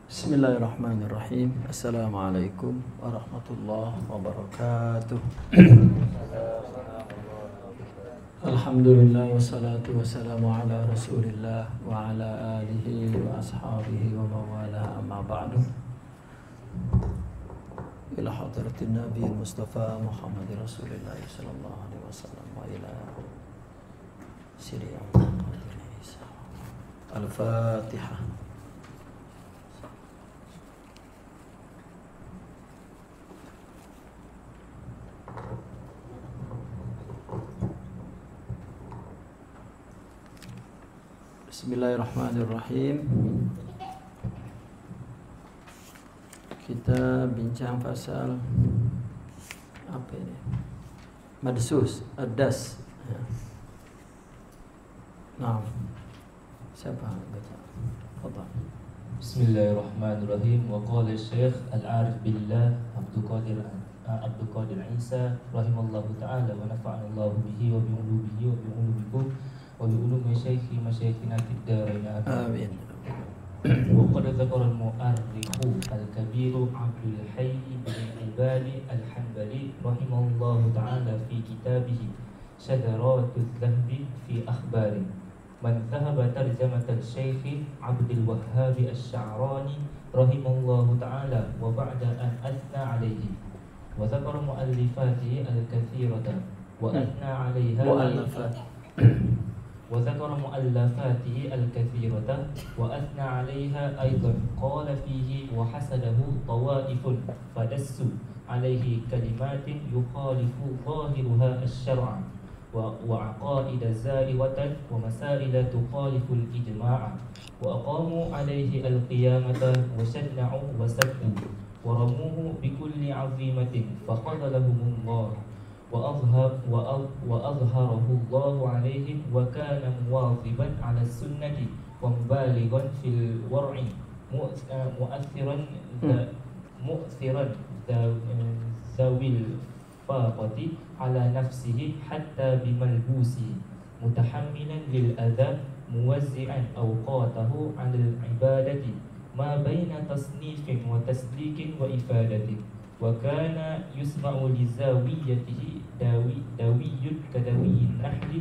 Bismillahirrahmanirrahim. Assalamualaikum warahmatullahi wabarakatuh. Alhamdulillah wassalatu wassalamu ala rasulillah wa ala alihi wa ashabihi wa mawala amma ba'du. Ila hadratin Nabi Mustafa Muhammad Rasulullah sallallahu alaihi wasallam wa ila siriyah Al-Fatihah. Bismillahirrahmanirrahim. Kita bincang pasal apa ini? Madsus, adas. Ya. Nah, siapa baca? Fadhal. Bismillahirrahmanirrahim. Wa qala Syekh Al-Arif Billah Abdul Qadir Isa rahimallahu taala wa nafa'ana Allah bihi wa bi ulubihi wa bi ulubikum wa bi ulumi masyayikhina fid darain Amin. Wa qad dzakara al-mu'arrikhu al-kabir Abdul Hayy bin Ibadi al-Hanbali rahimallahu taala fi kitabih Shadaratul Dhahbi fi akhbari man dhahaba tarjamat al-Syekh Abdul Wahhab al-Sha'rani rahimallahu taala wa ba'da an athna alayhi wa dzakara mu'allifatihi al-kathirata wa athna 'alayha وذكر مؤلفاته الكثيرة وأثنى عليها أيضا قال فيه وحسده طوائف فدسوا عليه كلمات يخالف ظاهرها الشرع وعقائد زائغة ومسائل تخالف الإجماع وأقاموا عليه القيامة وشنعوا وسبوا ورموه بكل عظيمة فخذلهم الله وأظهره الله عليهم وكان مواظبا على السنة ومبالغا في الورع مؤثرا ذوي الفاقة على نفسه حتى بملبوسه متحملا للأذى موزعا أوقاته على العبادة ما بين تصنيف وتسليك وإفادة وكان يسمع لزاويته دوي كدوي النحل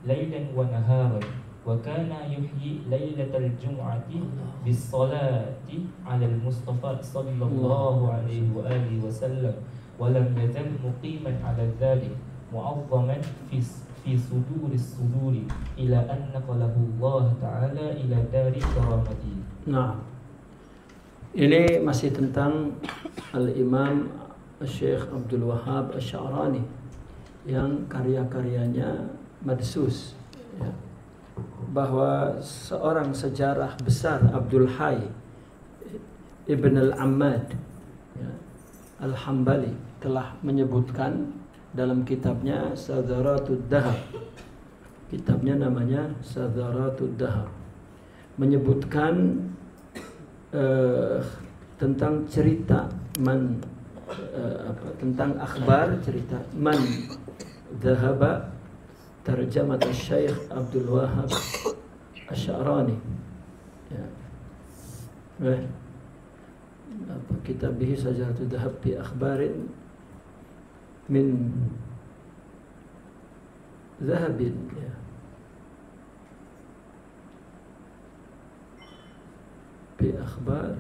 ليلا ونهارا وكان يحيي ليلة الجمعة بالصلاة على المصطفى صلى الله عليه وآله وسلم ولم يزل مقيما على ذلك معظما في صدور الصدور إلى أن نقله الله تعالى إلى دار كرامته. Nah, ini masih tentang Al-Imam Syekh Abdul Wahhab Asy-Sya'rani yang karya-karyanya madsus, ya. Bahwa seorang sejarah besar Abdul Hayy Ibn Al-Ammad, ya, Al-Hambali telah menyebutkan dalam kitabnya Sadaratud Dhahab. Kitabnya namanya Sadaratud Dhahab. Menyebutkan tentang cerita tentang akhbar, cerita man dhahaba tarjamat Syekh Abdul Wahhab Asy-Sya'rani, ya. Kitabih Sajaratul Dhahab bi akhbarin min dhahabin, ya. Bi akhbar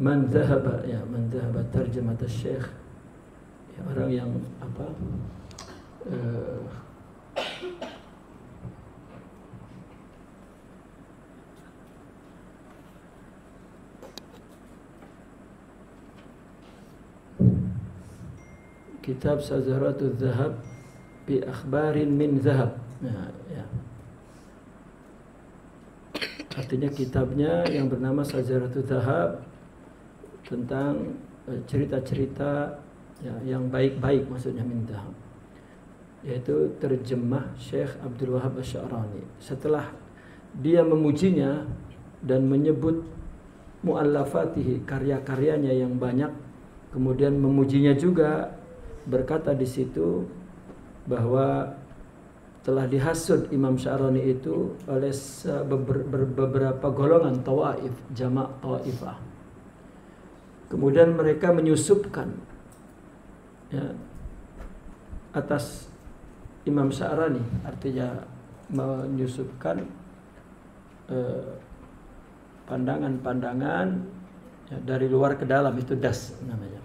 man dhahaba, ya, man dhahaba tarjamat Syekh, ya, orang yang apa, kitab Sajaratul Dhahab bi akhbarin min dhahab, ya. Artinya kitabnya yang bernama Sajaratul Dhahab tentang cerita-cerita, ya, yang baik-baik, maksudnya min dhahab, yaitu terjemah Syekh Abdul Wahhab Asy-Sya'rani. Setelah dia memujinya dan menyebut mu'allafatihi, karya-karyanya yang banyak, kemudian memujinya juga, berkata di situ bahwa telah dihasut Imam Sya'rani itu oleh beberapa golongan tawaif, jamak tawaifah. Kemudian mereka menyusupkan ya, atas Imam Sya'rani, artinya menyusupkan pandangan-pandangan ya, dari luar ke dalam, itu das namanya,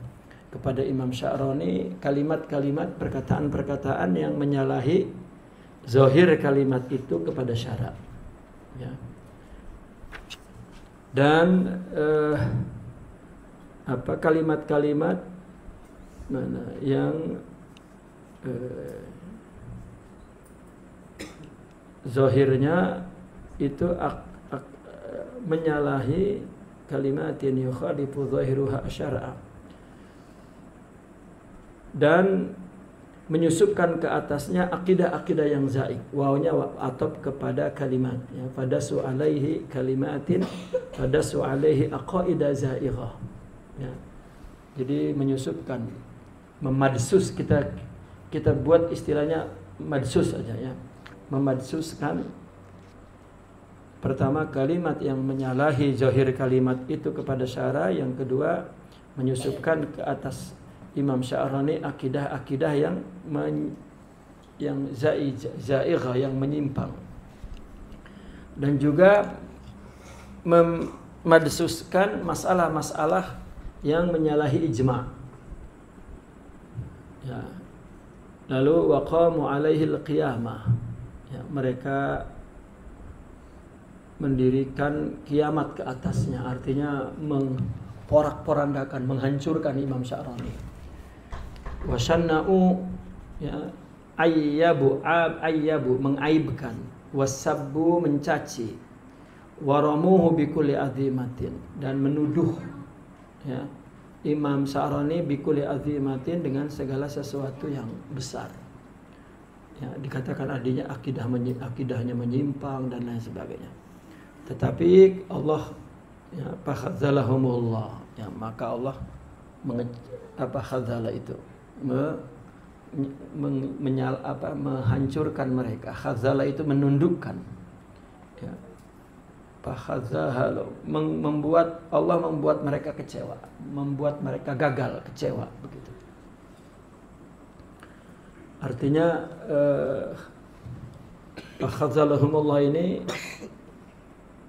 kepada Imam Sya'rani, kalimat-kalimat, perkataan-perkataan yang menyalahi zahir kalimat itu kepada syarak ya. Dan kalimat-kalimat mana yang zahirnya itu menyalahi kalimatin yukhalifu zahiruha syar'a, dan menyusupkan ke atasnya akidah-akidah yang zaik. Wawnya atop kepada kalimat ya, fadasu alaihi kalimatin fadasu alaihi aqaida zaighah ya. Jadi menyusupkan, memadsus, kita buat istilahnya madsus saja ya, memadsuskan pertama kalimat yang menyalahi zahir kalimat itu kepada syara, yang kedua menyusupkan ke atas Imam Sya'rani akidah-akidah yang zaighah, yang menyimpang, dan juga memadsuskan masalah-masalah yang menyalahi ijma' ya. Lalu waqamu alaihi al-qiyamah ya, mereka mendirikan kiamat ke atasnya, artinya memporak-porandakan, menghancurkan Imam Sya'rani. Wasanna'u ya, ayyabu mengaibkan, wasabbu mencaci, waramuhu bikulli azimatin, dan menuduh ya, Imam Sya'rani bikulli azimatin, dengan segala sesuatu yang besar ya, dikatakan adanya akidahnya menyimpang dan lain sebagainya. Tetapi Allah ya, fakhadzalahumullah ya, maka Allah khadzala itu menghancurkan mereka. Khadzala itu menundukkan ya. Membuat Allah membuat mereka kecewa, membuat mereka gagal, kecewa begitu. Artinya khadzalahumullah ini,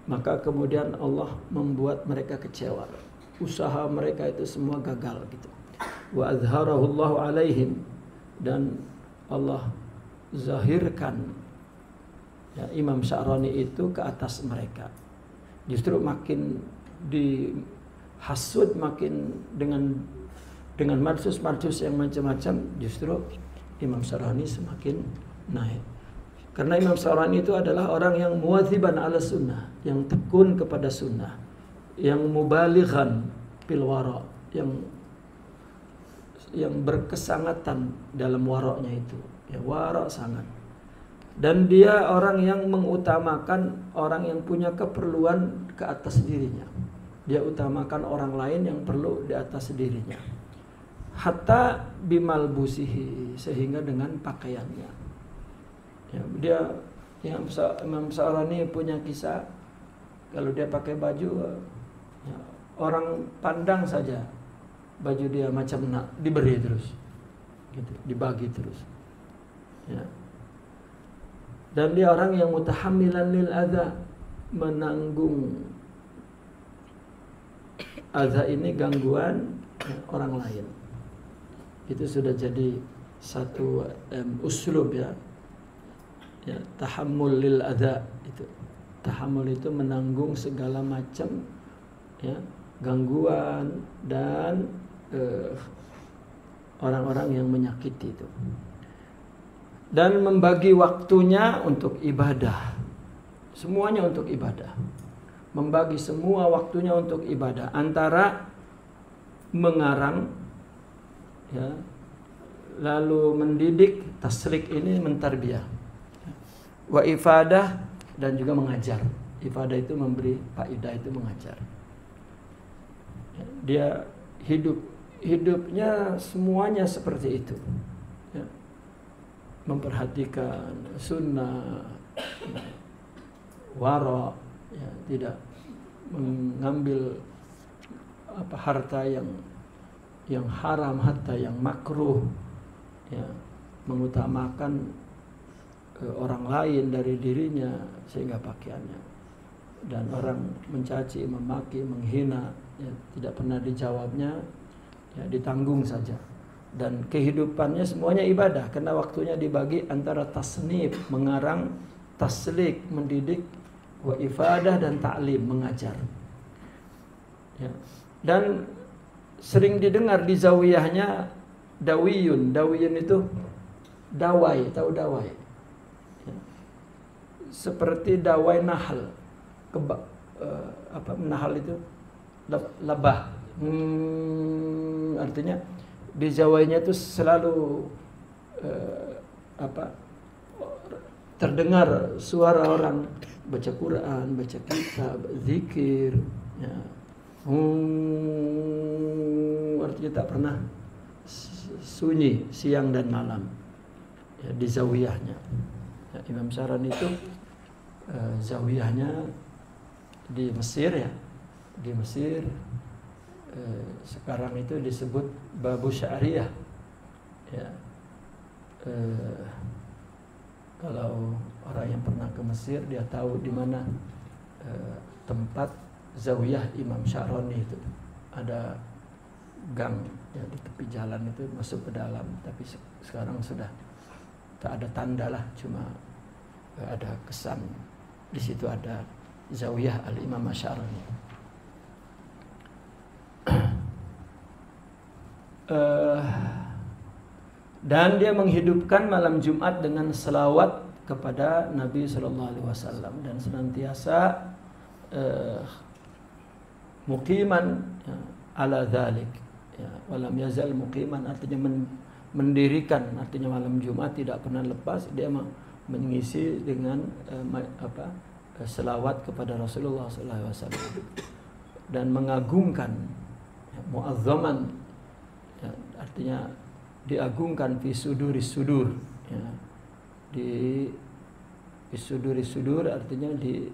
maka kemudian Allah membuat mereka kecewa, usaha mereka itu semua gagal gitu. Wa azharahullahu alaihim, dan Allah zahirkan ya, Imam Sya'rani itu ke atas mereka. Justru makin dihasut, makin dengan madsus yang macam-macam, justru Imam Sya'rani semakin naik. Karena Imam Sya'rani itu adalah orang yang muwadziban ala sunnah, yang tekun kepada sunnah, yang mubalighan fil wara, yang berkesangatan dalam waroknya itu ya, warok sangat. Dan dia orang yang mengutamakan orang yang punya keperluan ke atas dirinya. Dia utamakan orang lain yang perlu di atas dirinya. Hatta bimalbusihi, sehingga dengan pakaiannya. Ya, dia Imam Sya'rani punya kisah, kalau dia pakai baju ya, orang pandang saja baju dia macam nak diberi terus gitu, dibagi terus ya. Dan dia orang yang mutahammilan lil adza, menanggung adza ini, gangguan ya, orang lain. Itu sudah jadi satu uslub ya. Ya, tahammul lil adza itu. Tahammul itu menanggung segala macam ya, gangguan dan orang-orang yang menyakiti itu. Dan membagi waktunya untuk ibadah. Semuanya untuk ibadah. Membagi semua waktunya untuk ibadah, antara mengarang ya, lalu mendidik, tasrik ini mentarbiyah, wa ifadah, dan juga mengajar. Ifadah itu memberi, faidah itu mengajar. Dia hidupnya semuanya seperti itu ya. memperhatikan sunnah, wara, ya, tidak mengambil harta yang haram, harta yang makruh, ya, mengutamakan orang lain dari dirinya sehingga pakaiannya, dan orang mencaci, memaki, menghina, ya, tidak pernah dijawabnya, ya, ditanggung saja. Dan kehidupannya semuanya ibadah, karena waktunya dibagi antara tasnif, mengarang, taslik, mendidik, wa ifadah, dan ta'lim, mengajar, ya. Dan sering didengar di zawiyahnya dawiyun. Dawiyun itu dawai, tahu dawai, ya. Seperti dawai nahal, nahal itu labah, artinya di zawainya itu selalu terdengar suara orang baca Quran, baca kitab, zikir, ya. Artinya tak pernah sunyi siang dan malam, ya, di zawiyahnya, ya. Imam Syarani itu zawiyahnya di Mesir, ya, di Mesir. Sekarang itu disebut Babu Syariah, ya. Kalau orang yang pernah ke Mesir dia tahu di mana tempat zawiyah Imam Syarani itu. Ada gang, ya, di tepi jalan itu masuk ke dalam, tapi sekarang sudah tak ada tanda lah, cuma ada kesan di situ ada zawiyah Al-Imam Syarani. Dan dia menghidupkan malam Jumat dengan selawat kepada Nabi Sallallahu Alaihi Wasallam, dan senantiasa muqiman, ya, ala dzalik, ya, walam yazal muqiman, artinya mendirikan, artinya malam Jumat tidak pernah lepas dia mengisi dengan selawat kepada Rasulullah Sallallahu Alaihi Wasallam, dan mengagungkan, ya, muazzaman, ya, artinya diagungkan fi suduris sudur, ya, di suduris sudur artinya di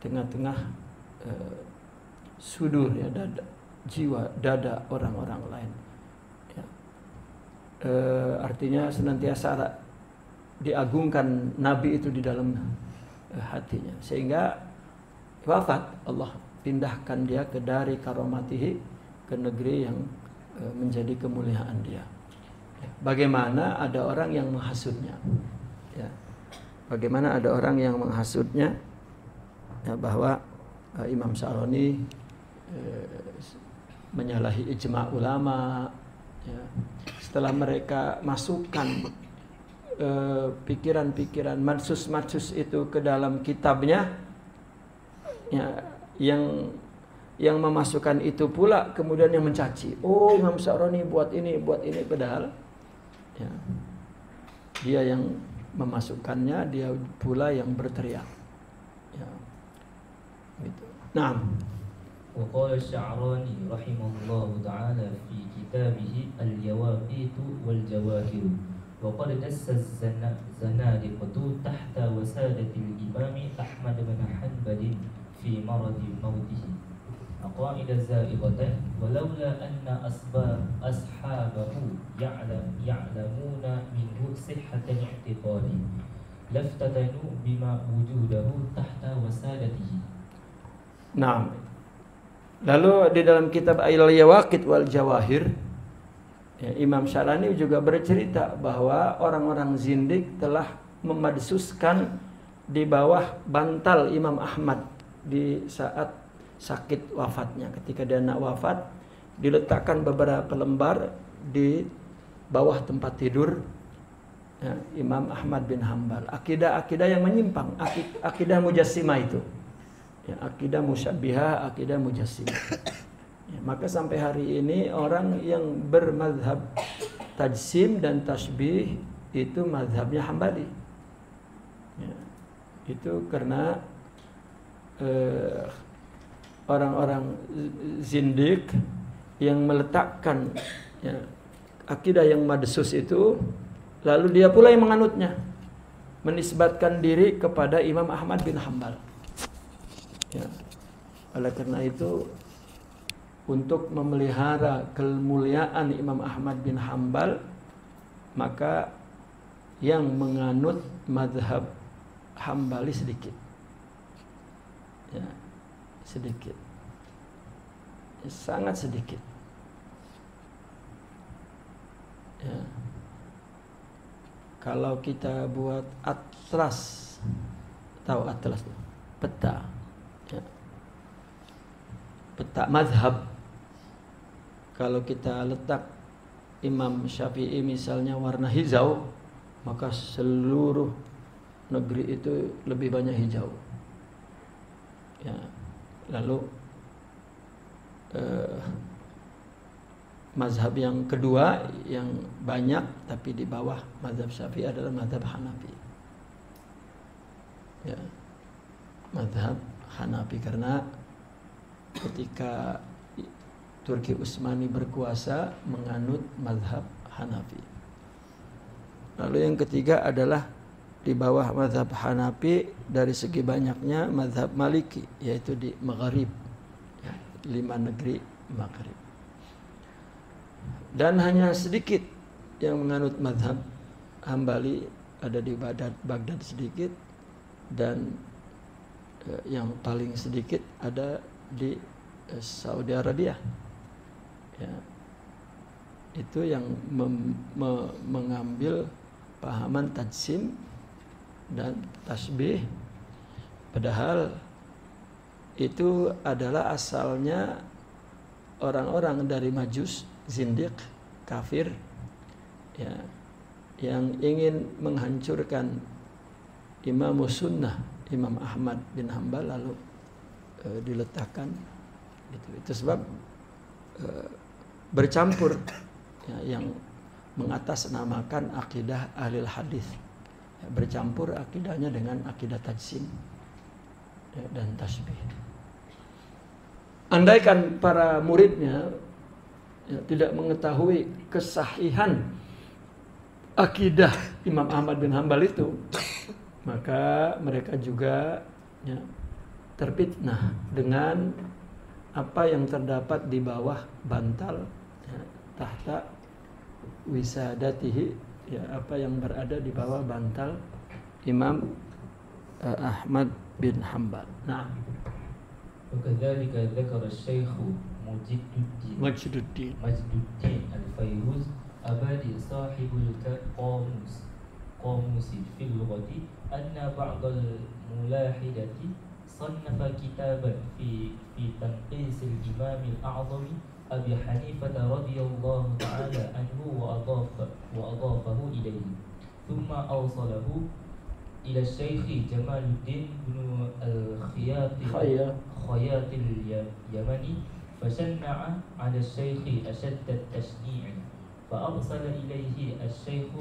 tengah-tengah sudur, ya, dada, jiwa, dada orang-orang lain, ya. Artinya senantiasa diagungkan Nabi itu di dalam hatinya, sehingga wafat Allah pindahkan dia ke dari karomatihi, ke negeri yang menjadi kemuliaan dia. Bagaimana ada orang yang menghasutnya, ya. Bagaimana ada orang yang menghasutnya, ya, bahwa Imam Syarani menyalahi ijma' ulama, ya. Setelah mereka masukkan pikiran-pikiran madsus-madsus itu ke dalam kitabnya, ya, yang memasukkan itu pula kemudian yang mencaci, oh Imam Syarani buat ini, padahal, ya, dia yang memasukkannya, dia pula yang berteriak, ya, gitu. Nah, وقال الشعراني رحمه الله تعالى في كتابه اليواقيت والجواهر وقد دس الزنادقة تحت وسادة الإمام أحمد بن حنبل في مرض موته عقائد زائغة ولولا أن أصحابه يعلمون منه صحة الاعتقاد لافتتنوا بما وجوده تحت وسادته. Nah, lalu di dalam kitab Al-Yawaqit wal Jawahir, ya, Imam Syarani juga bercerita bahwa orang-orang zindik telah memadsuskan di bawah bantal Imam Ahmad di saat sakit wafatnya. Ketika dia nak wafat, diletakkan beberapa lembar di bawah tempat tidur, ya, Imam Ahmad bin Hanbal. Akidah-akidah yang menyimpang, akidah Mujassimah itu, ya, akidah musyabbihah, akidah Mujassimah. Ya, maka sampai hari ini orang yang bermadhab tajsim dan tasbih itu madhabnya Hambali, ya, itu karena orang-orang zindik yang meletakkan, ya, akidah yang madsus itu Lalu dia pula yang menganutnya, menisbatkan diri kepada Imam Ahmad bin Hambal. Ya. Oleh karena itu, untuk memelihara kemuliaan Imam Ahmad bin Hambal, maka yang menganut mazhab Hambali sedikit. Ya, sedikit. Ya, sangat sedikit. Ya. Kalau kita buat atlas, tahu atlas, peta, ya. Peta mazhab. Kalau kita letak Imam Syafi'i misalnya warna hijau, maka seluruh negeri itu lebih banyak hijau. Ya. Lalu mazhab yang kedua yang banyak tapi di bawah mazhab Syafi'i adalah mazhab Hanafi. Ya. Mazhab Hanafi, karena ketika Turki Utsmani berkuasa menganut mazhab Hanafi. Lalu yang ketiga adalah di bawah mazhab Hanafi dari segi banyaknya mazhab Maliki, yaitu di Maghrib, ya, 5 negeri Maghrib. Dan hanya sedikit yang menganut mazhab Hambali, ada di Baghdad sedikit, dan yang paling sedikit ada di Saudi Arabia. Ya, itu yang mengambil pahaman tajsim dan tasbih, padahal itu adalah asalnya orang-orang dari Majus, zindiq, kafir, ya, yang ingin menghancurkan Imam Sunnah, Imam Ahmad bin Hambal, lalu diletakkan gitu. Itu sebab bercampur, ya, yang mengatasnamakan akidah ahli hadis, ya, bercampur akidahnya dengan akidah tajsim, ya, dan tasbih. Andaikan para muridnya, ya, tidak mengetahui kesahihan akidah Imam Ahmad bin Hambal itu, maka mereka juga, ya, terfitnah dengan apa yang terdapat di bawah bantal, ya, tahta wisadatihi, ya, apa yang berada di bawah bantal Imam Ahmad bin Hambal. Nah, وكذلك ذكر الشيخ مجد الدين الفيروز أبادي صاحب قاموس في اللغة أن بعض الملاحدة صنف كتابا في تنقيس الإمام الأعظم أبي حنيفة رضي الله تعالى عنه وأضافه إليه ثم أوصله إلى الشيخ جمال الدين بن خياط اليمني فشنع على الشيخ أشد التشنيع فأرسل إليه الشيخ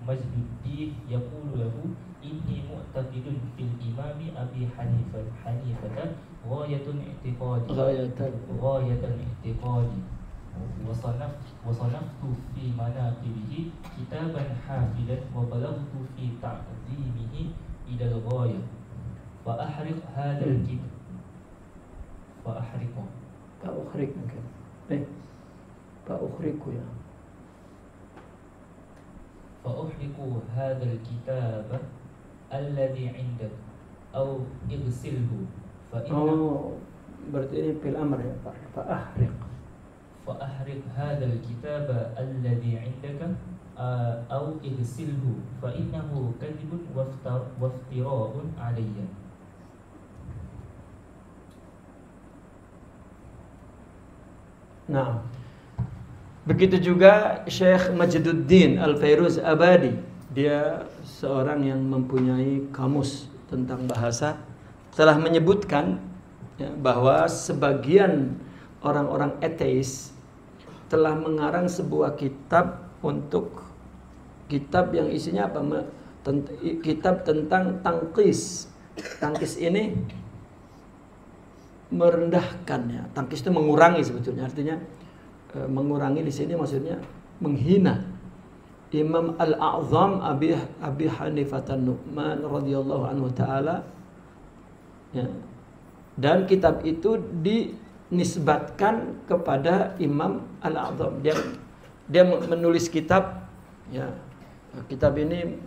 مجد الدين يقول له إني معتقد في الإمام أبي حنيفة غاية الاعتقاد وصنفت في مناقبه كتابا حافلا وبلغت في تعظيمه إلى الغاية فأحرق هذا الكتاب فأخرج ممكن فأخرج يا فأحرق هذا الكتاب الذي عندك أو اغسله فإنه berarti ini fil amr ya Pak. فأحرق هذا الكتاب الذي عندك أو اغسله فإنه كذب وافتراء علي. Nah, begitu juga Syekh Majduddin Al-Fairuz Abadi. Dia seorang yang mempunyai kamus tentang bahasa, telah menyebutkan, ya, bahwa sebagian orang-orang ateis telah mengarang sebuah kitab kitab yang isinya apa? Kitab tentang tangkis. Tangkis ini merendahkan, ya. Tangkis itu mengurangi sebetulnya, artinya mengurangi di sini maksudnya menghina Imam Al-A'zam Abi Hanifah An-Nu'man radhiyallahu anhu taala, ya. Dan kitab itu dinisbatkan kepada Imam Al-A'zam. Dia menulis kitab, ya. Kitab ini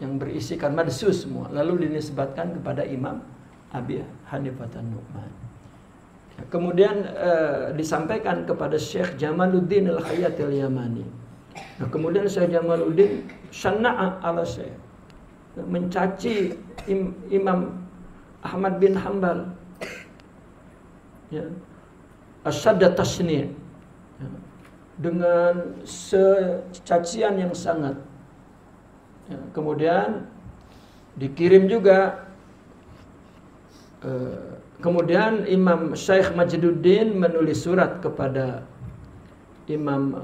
yang berisikan madsus semua, lalu dinisbatkan kepada Imam Abi Hanifah An-Nu'man. Ya, kemudian disampaikan kepada Syekh Jamaluddin Al-Khayyat Al-Yamani. Nah, kemudian Syekh Jamaluddin syana'a ala Syekh, mencaci Imam Ahmad bin Hanbal, ya, asyadda tasni', ya, dengan secacian yang sangat, ya. Kemudian dikirim juga, kemudian Imam Syekh Majduddin menulis surat kepada Imam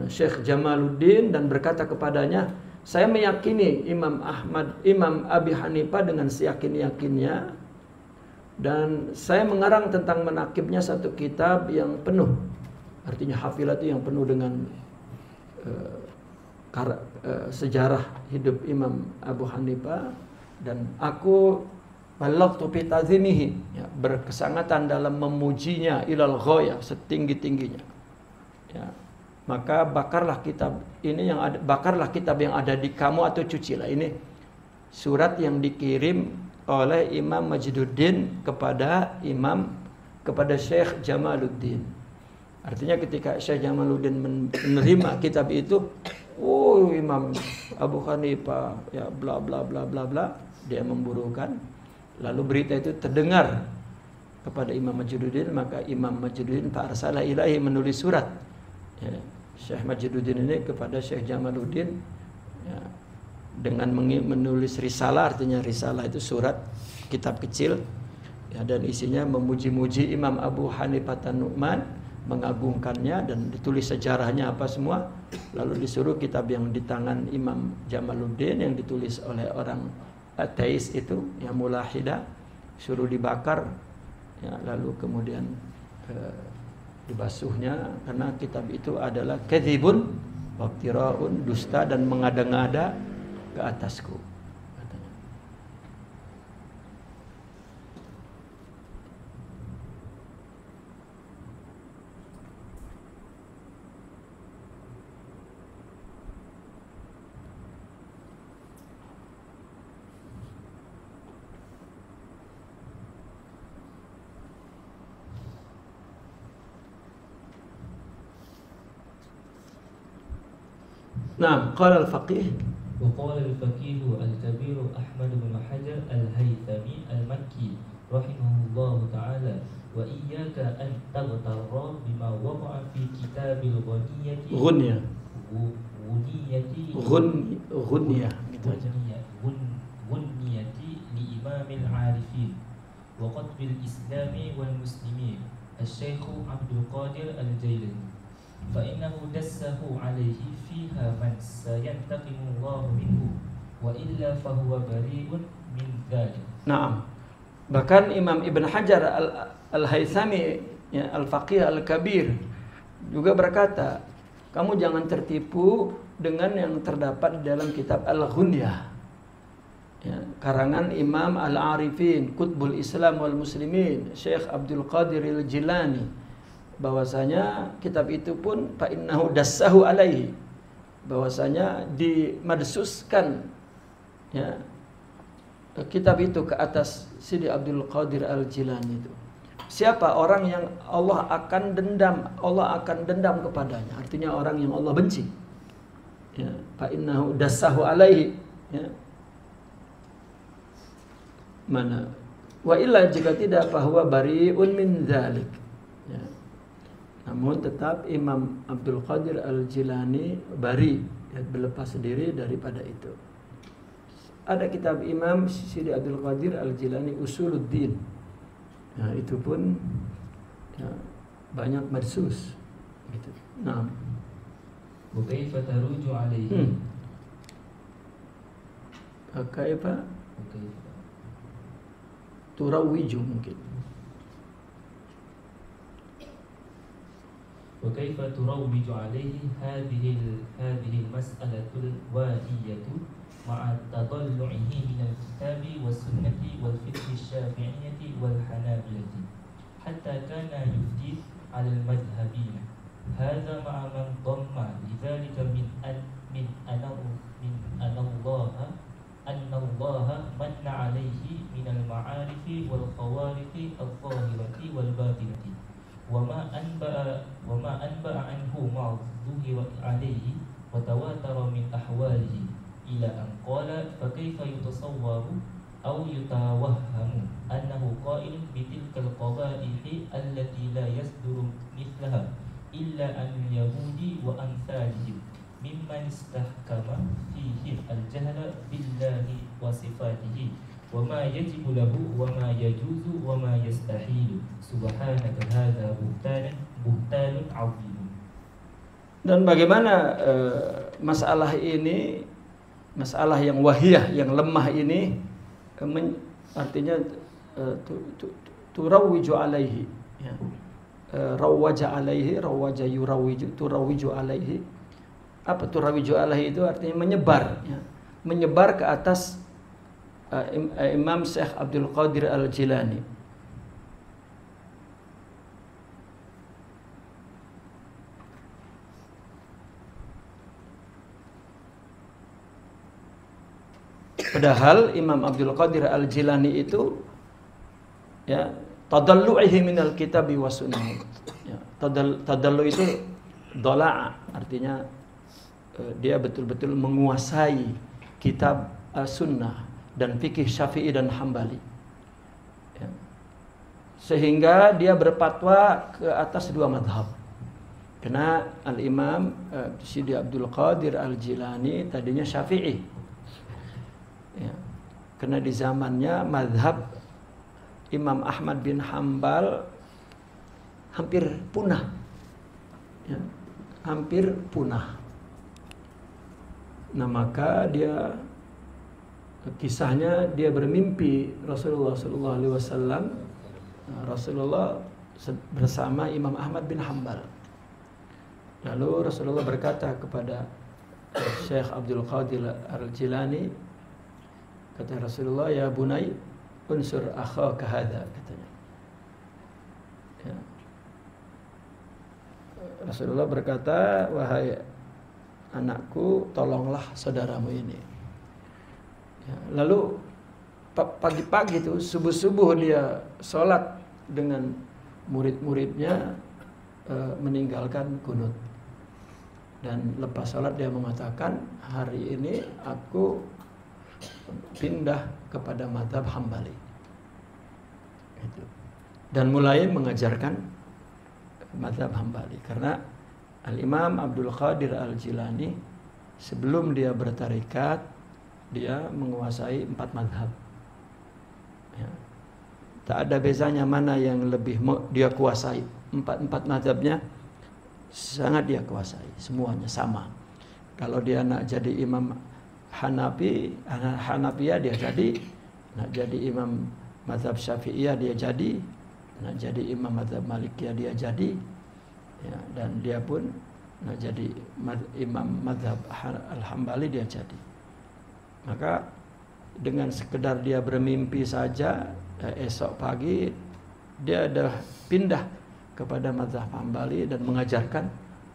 Syekh Jamaluddin dan berkata kepadanya, saya meyakini Imam Abi Hanifah dengan seyakin-yakinnya, dan saya mengarang tentang menakibnya satu kitab yang penuh, artinya hafilah itu yang penuh dengan sejarah hidup Imam Abu Hanifah, dan aku balagtu fi tazimihi, ya, berkesangatan dalam memujinya ilal ghayah, setinggi-tingginya, ya. Maka bakarlah kitab yang ada di kamu atau cucilah. Ini surat yang dikirim oleh Imam Majduddin kepada Syekh Jamaluddin. Artinya ketika Syekh Jamaluddin menerima kitab itu, oh, Imam Abu Hanifah, ya, bla bla bla bla bla, dia memburukan. Lalu berita itu terdengar kepada Imam Majduddin, maka Imam Majduddin fa'arsala ilahi, menulis surat, ya, Syekh Majduddin ini kepada Syekh Jamaluddin, ya, dengan menulis risalah. Artinya risalah itu surat, kitab kecil, ya, dan isinya memuji-muji Imam Abu Hanifah An-Nu'man, mengagungkannya, dan ditulis sejarahnya apa semua. Lalu disuruh kitab yang di tangan Imam Jamaluddin yang ditulis oleh orang ateis itu, yang mulahida, suruh dibakar, ya, lalu kemudian dibasuhnya, karena kitab itu adalah kadzibun waqtiraun, dusta dan mengada-ngada ke atasku, katanya. Nah, qala al-faqih, وقال الفقيه الكبير أحمد بن حجر الهيثمي المكي رحمه الله تعالى: وإياك أن تغتر بما وقع في كتاب الغنية ghunyah لإمام العارفين وقطب الإسلام والمسلمين الشيخ عبد القادر الجيلاني، فإنه دسه عليه فيها من سينتقم الله منه وإلا فهو بريء من ذلك. Nah, bahkan Imam Ibn Hajar Al-Haythami, ya, Al-Faqih Al-Kabir, juga berkata, kamu jangan tertipu dengan yang terdapat dalam kitab Al-Ghunyah, ya, karangan Imam Al-Arifin, Qutbul Islam wal Muslimin, Syekh Abdul Qadir Al-Jilani, bahwasanya kitab itu pun fa innahu dassahu alaihi, bahwasanya dimadsuskan, ya, kitab itu ke atas Sidi Abdul Qadir Al-Jilani itu. Siapa orang yang Allah akan dendam kepadanya, artinya orang yang Allah benci, ya, fa innahu dassahu alaihi, ya. Mana wa illa, jika tidak, bahwa bari'un min dzalik, ya. Namun tetap Imam Abdul Qadir Al-Jilani bari, ya, berlepas diri daripada itu. Ada kitab Imam Sidi Abdul Qadir Al-Jilani Usuluddin, ya, itu pun, ya, banyak madsus gitu. Nah, وكيف تروج عليه؟ kaifa turawiju mungkin. وكيف تروج عليه هذه المسألة الواهية مع تضلعه من الكتاب والسنة والفقه الشافعية والحنابلة حتى كان يفتي على المذهبين. هذا مع من ضم لذلك من أن الله من عليه من المعارف والخوارق الظاهرة والباطنة وما أنبأ عنه ما ظهر عليه وتواتر من أحواله إلى أن قال فكيف يتصور أو يتوهم أنه قائل بتلك القبائح التي لا يصدر مثلها إلا عن اليهود وأمثالهم ممن استحكم فيه الجهل بالله وصفاته وما يجب له وما يجوز وما يستحيل سبحانك هذا بهتان عظيم. Dan bagaimana masalah ini, masalah yang wahiyah, yang lemah ini, artinya turawiju alaihi, ya. Rawaja alaihi, rawaja yurawiju, turawiju alaihi. Apa turawiju alaihi itu artinya menyebar, ya. Menyebar ke atas Imam Syekh Abdul Qadir Al-Jilani. Padahal Imam Abdul Qadir Al-Jilani itu, ya, tadallu'ihi minal kitabi wa sunnah. Ya, tadallu itu dola'a, artinya dia betul-betul menguasai kitab sunnah dan fikih Syafi'i dan Hambali, ya. Sehingga dia berfatwa ke atas dua madhab. Karena Al-Imam Sidi Abdul Qadir Al-Jilani tadinya Syafi'i, ya. Karena di zamannya madhab Imam Ahmad bin Hambal hampir punah, ya, hampir punah. Nah, maka dia, kisahnya, dia bermimpi Rasulullah SAW. Rasulullah bersama Imam Ahmad bin Hambal. Lalu Rasulullah berkata kepada Syekh Abdul Qadir Al-Jilani, kata Rasulullah, ya bunai unsur akhaka hadha, katanya, ya. Rasulullah berkata, wahai anakku, tolonglah saudaramu ini, ya. Lalu pagi-pagi itu, subuh-subuh dia sholat dengan murid-muridnya, meninggalkan kunut. Dan lepas sholat dia mengatakan, hari ini aku pindah kepada mazhab Hambali. Dan mulai mengajarkan mazhab Hambali. Karena Al-Imam Abdul Qadir Al-Jilani sebelum dia bertarikat, dia menguasai 4 mazhab, ya. Tak ada bezanya mana yang lebih dia kuasai. 4 mazhabnya sangat dia kuasai, semuanya sama. Kalau dia nak jadi imam Hanafiyah dia jadi, nak jadi imam mazhab Syafi'iyah dia jadi, nak jadi imam mazhab Malikiyah dia jadi, ya, dan dia pun nak jadi imam mazhab Al-Hambali dia jadi. Maka dengan sekedar dia bermimpi saja, esok pagi dia dah pindah kepada mazhab Hambali dan mengajarkan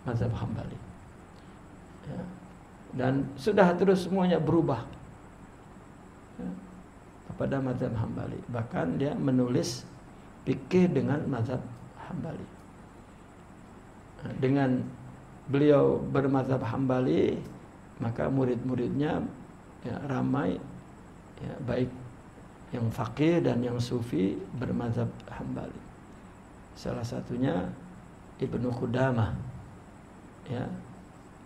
mazhab Hambali, ya. Dan sudah terus semuanya berubah, ya, kepada mazhab Hambali. Bahkan dia menulis fikih dengan mazhab Hambali. Dengan beliau bermazhab Hambali, maka murid-muridnya, ya, ramai, ya, baik yang faqih dan yang sufi bermazhab Hambali. Salah satunya Ibnu Qudamah, ya.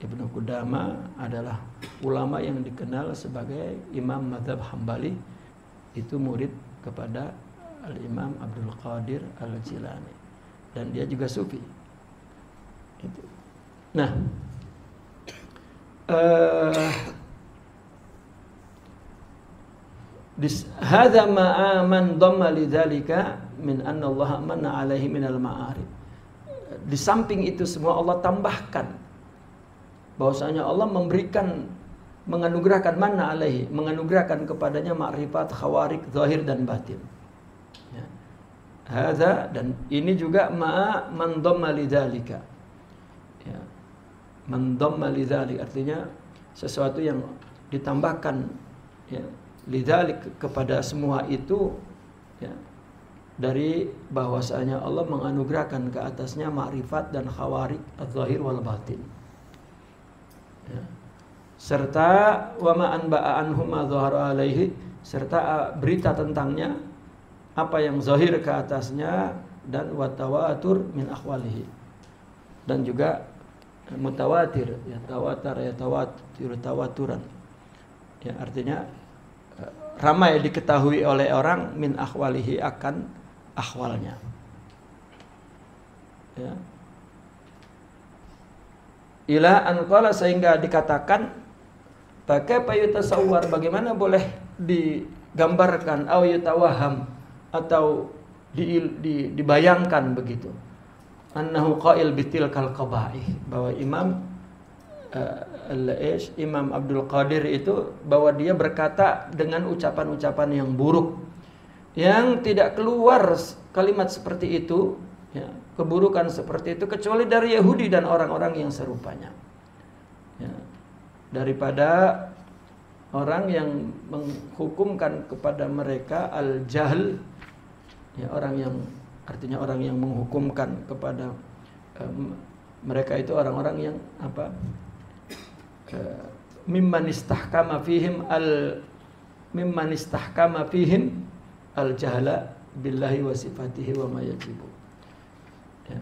Ibnu Qudamah adalah ulama yang dikenal sebagai imam mazhab Hambali, itu murid kepada Al-Imam Abdul Qadir Al-Jilani, dan dia juga sufi. Itu. Nah, hadza ma'a man dhamma lidzalika min anna Allah manna alaihi minal ma'arif. di samping itu semua Allah tambahkan bahwasanya Allah menganugerahkan manna alaihi, menganugerahkan kepadanya makrifat, khawarik, zahir dan batin. Ya. Hadza, dan ini juga ma'a man dhamma lidzalika. Ya. Man dhamma lidzalik artinya sesuatu yang ditambahkan ya lidzalik kepada semua itu ya, dari bahwasanya Allah menganugerahkan ke atasnya makrifat dan khawarik az-zahir wal batin. Ya. Serta wa ma anba'a anhum ma dhahara alaihi, serta berita tentangnya apa yang zahir ke atasnya, dan wa tawatur min akhwalihi, dan juga mutawatir ya, tawaturan ya, artinya ramai diketahui oleh orang min akhwalihi, akan akhwalnya ya. Ila an qala, sehingga dikatakan pakai payutasawwar, bagaimana boleh digambarkan, au yutawaham, atau dibayangkan begitu, annahu qail bitilkal qabaih, bahwa Imam Abdul Qadir itu, bahwa dia berkata dengan ucapan-ucapan yang buruk, yang tidak keluar kalimat seperti itu ya, keburukan seperti itu kecuali dari Yahudi dan orang-orang yang serupanya ya, daripada orang yang menghukumkan kepada mereka al-jahl ya, orang yang artinya orang yang menghukumkan kepada mereka itu orang-orang yang apa, mimman istahkama fihim al-jahla billahi wa sifatihi wa ma yajibu ya.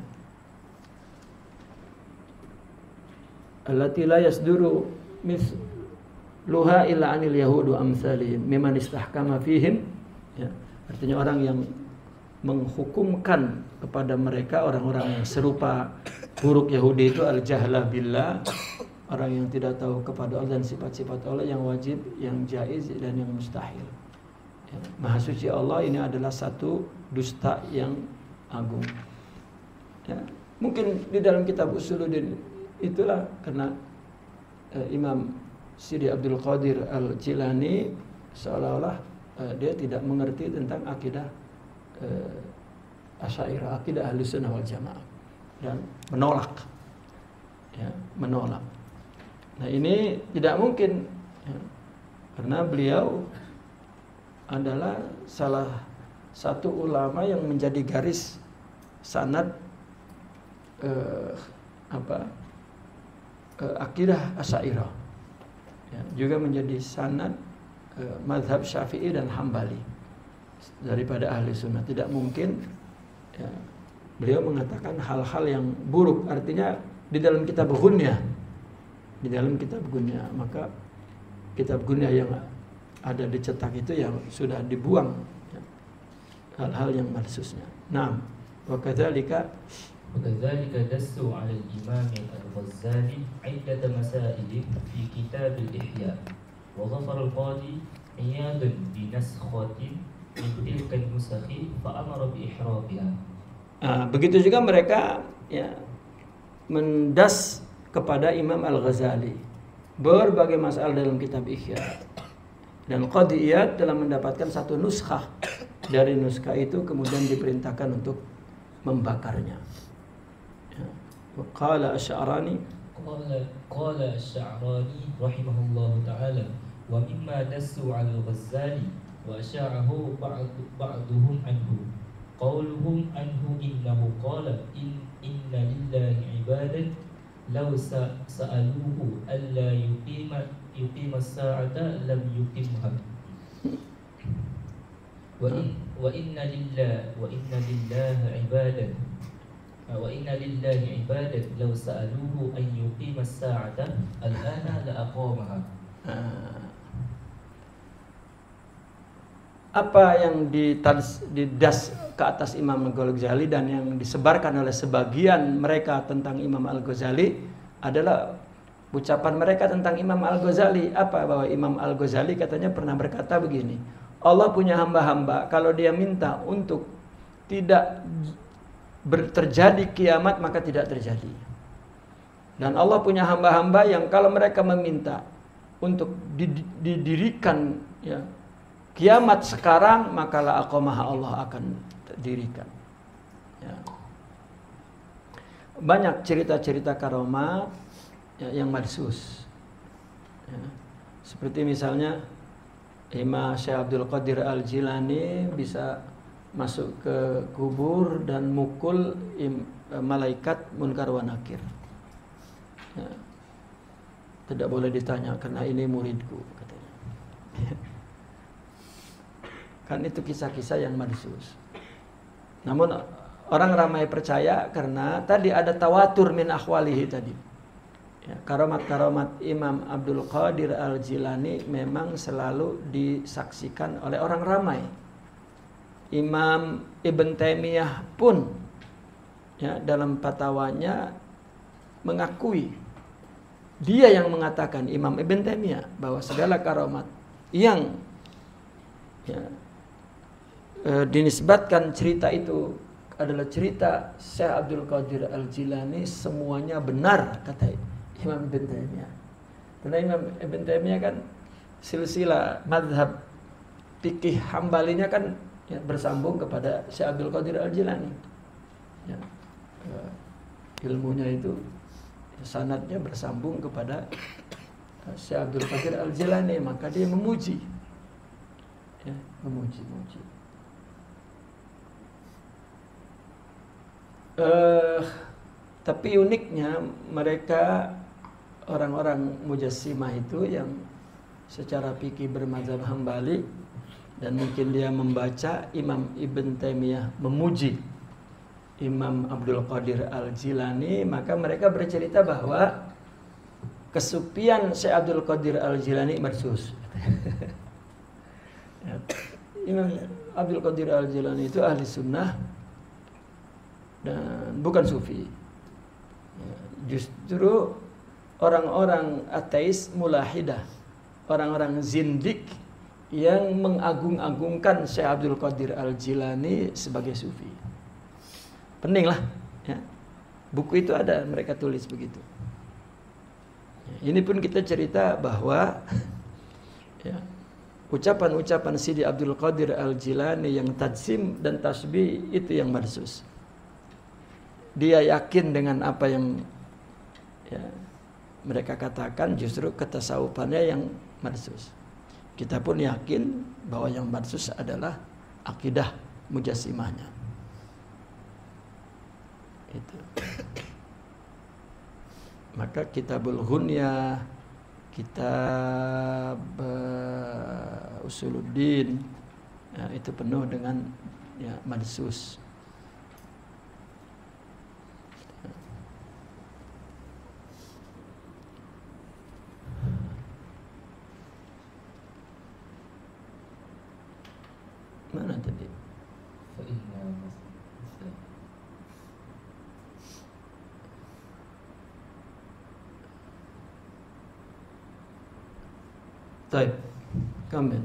Allati la yasduru misluha illa anil yahudu amsalihim mimman istahkama fihim ya, artinya orang yang menghukumkan kepada mereka orang-orang yang serupa buruk Yahudi itu al-jahla billah, orang yang tidak tahu kepada Allah dan sifat-sifat Allah yang wajib, yang jaiz dan yang mustahil ya. Maha suci Allah ini adalah satu dusta yang agung ya. Mungkin di dalam kitab Usuluddin itulah karena Imam Sidi Abdul Qadir Al-Jilani seolah-olah dia tidak mengerti tentang akidah Asy'ariyah, akidah Ahlussunnah wal Jamaah, dan menolak ya, menolak. Nah ini tidak mungkin ya, karena beliau adalah salah satu ulama yang menjadi garis sanad akidah Asy'ariyah ya, juga menjadi sanad mazhab Syafi'i dan Hambali daripada ahli sunnah. Tidak mungkin ya, beliau mengatakan hal-hal yang buruk, artinya di dalam kitab Ghunyah, maka kitab Ghunyah yang ada dicetak itu yang sudah dibuang ya, hal-hal yang malsusnya. Nah, wa kadzalika dassu 'ala al-Imam al-Ghazali 'iddat masail fi kitab al-Ihya wa dhafara al-Qadi Iyad bi naskhatin min tilka al-nusakhi fa amara bi ihraqiha. Begitu juga mereka ya mendas kepada Imam Al-Ghazali berbagai masalah dalam kitab Ihya, dan Qadi Iyad telah mendapatkan satu nuskhah, dari nuskhah itu kemudian diperintahkan untuk membakarnya. Qala Asy'arani rahimahullahu ta'ala wa mimma dassu 'ala al-Ghazali wa asya'ahu ba'duhum anhu qawluhum anhu innahu qala inna lillahi 'ibadan law sa'aluhu alla yuqima as-sa'ata lam yuqimha wa inna lillahi 'ibadan law sa'aluhu an yuqima as-sa'ata al-ana la aqamaha. Apa yang didas ke atas Imam Al-Ghazali dan yang disebarkan oleh sebagian mereka tentang Imam Al-Ghazali adalah ucapan mereka tentang Imam Al-Ghazali. Apa? Bahwa Imam Al-Ghazali katanya pernah berkata begini, Allah punya hamba-hamba kalau dia minta untuk tidak terjadi kiamat maka tidak terjadi. Dan Allah punya hamba-hamba yang kalau mereka meminta untuk didirikan ya kiamat sekarang, maka la aqamaha, Allah akan dirikan. Ya. Banyak cerita-cerita karamat ya, yang madsus. Ya. Seperti misalnya Imam Syekh Abdul Qadir Al-Jilani bisa masuk ke kubur dan mukul malaikat Munkar wa Nakir. Ya. Tidak boleh ditanya karena ini muridku, katanya. Kan itu kisah-kisah yang madsus. Namun orang ramai percaya karena tadi ada tawatur min akhwalihi tadi. Ya, karamat-karamat Imam Abdul Qadir Al-Jilani memang selalu disaksikan oleh orang ramai. Imam Ibn Taimiyah pun ya, dalam fatwanya mengakui, dia yang mengatakan, Imam Ibn Taimiyah, bahwa segala karamat yang ya, dinisbatkan cerita itu adalah cerita Syekh Abdul Qadir Al-Jilani, semuanya benar, kata Imam Ibn Taimiyah. Karena Imam Ibn Taimiyah kan silsilah madhab fikih Hambalinya kan ya, bersambung kepada Syekh Abdul Qadir Al-Jilani. Ya, ilmunya itu sanadnya bersambung kepada Syekh Abdul Qadir Al-Jilani, maka dia memuji, ya, memuji. Tapi uniknya mereka orang-orang Mujassimah itu yang secara fikih bermadzhab Hambali, dan mungkin dia membaca Imam Ibn Taimiyah memuji Imam Abdul Qadir Al-Jilani, maka mereka bercerita bahwa kesupian Syekh Abdul Qadir Al-Jilani madsus. Imam Abdul Qadir Al-Jilani itu ahli sunnah dan bukan sufi. Justru orang-orang ateis mulahidah, orang-orang zindik yang mengagung-agungkan Syekh Abdul Qadir Al-Jilani sebagai sufi. Pening lah ya. Buku itu ada, mereka tulis begitu. Ini pun kita cerita bahwa ya, ucapan-ucapan Sidi Abdul Qadir Al-Jilani yang tajsim dan tasbih itu yang madsus. Dia yakin dengan apa yang ya, mereka katakan, justru ketasawufannya yang madsus. Kita pun yakin bahwa yang madsus adalah akidah mujassimahnya. Itu. Maka Kitabul Ghunyah, Kitab Usuluddin ya, itu penuh dengan ya, madsus. Mana tadi? طيب كمل.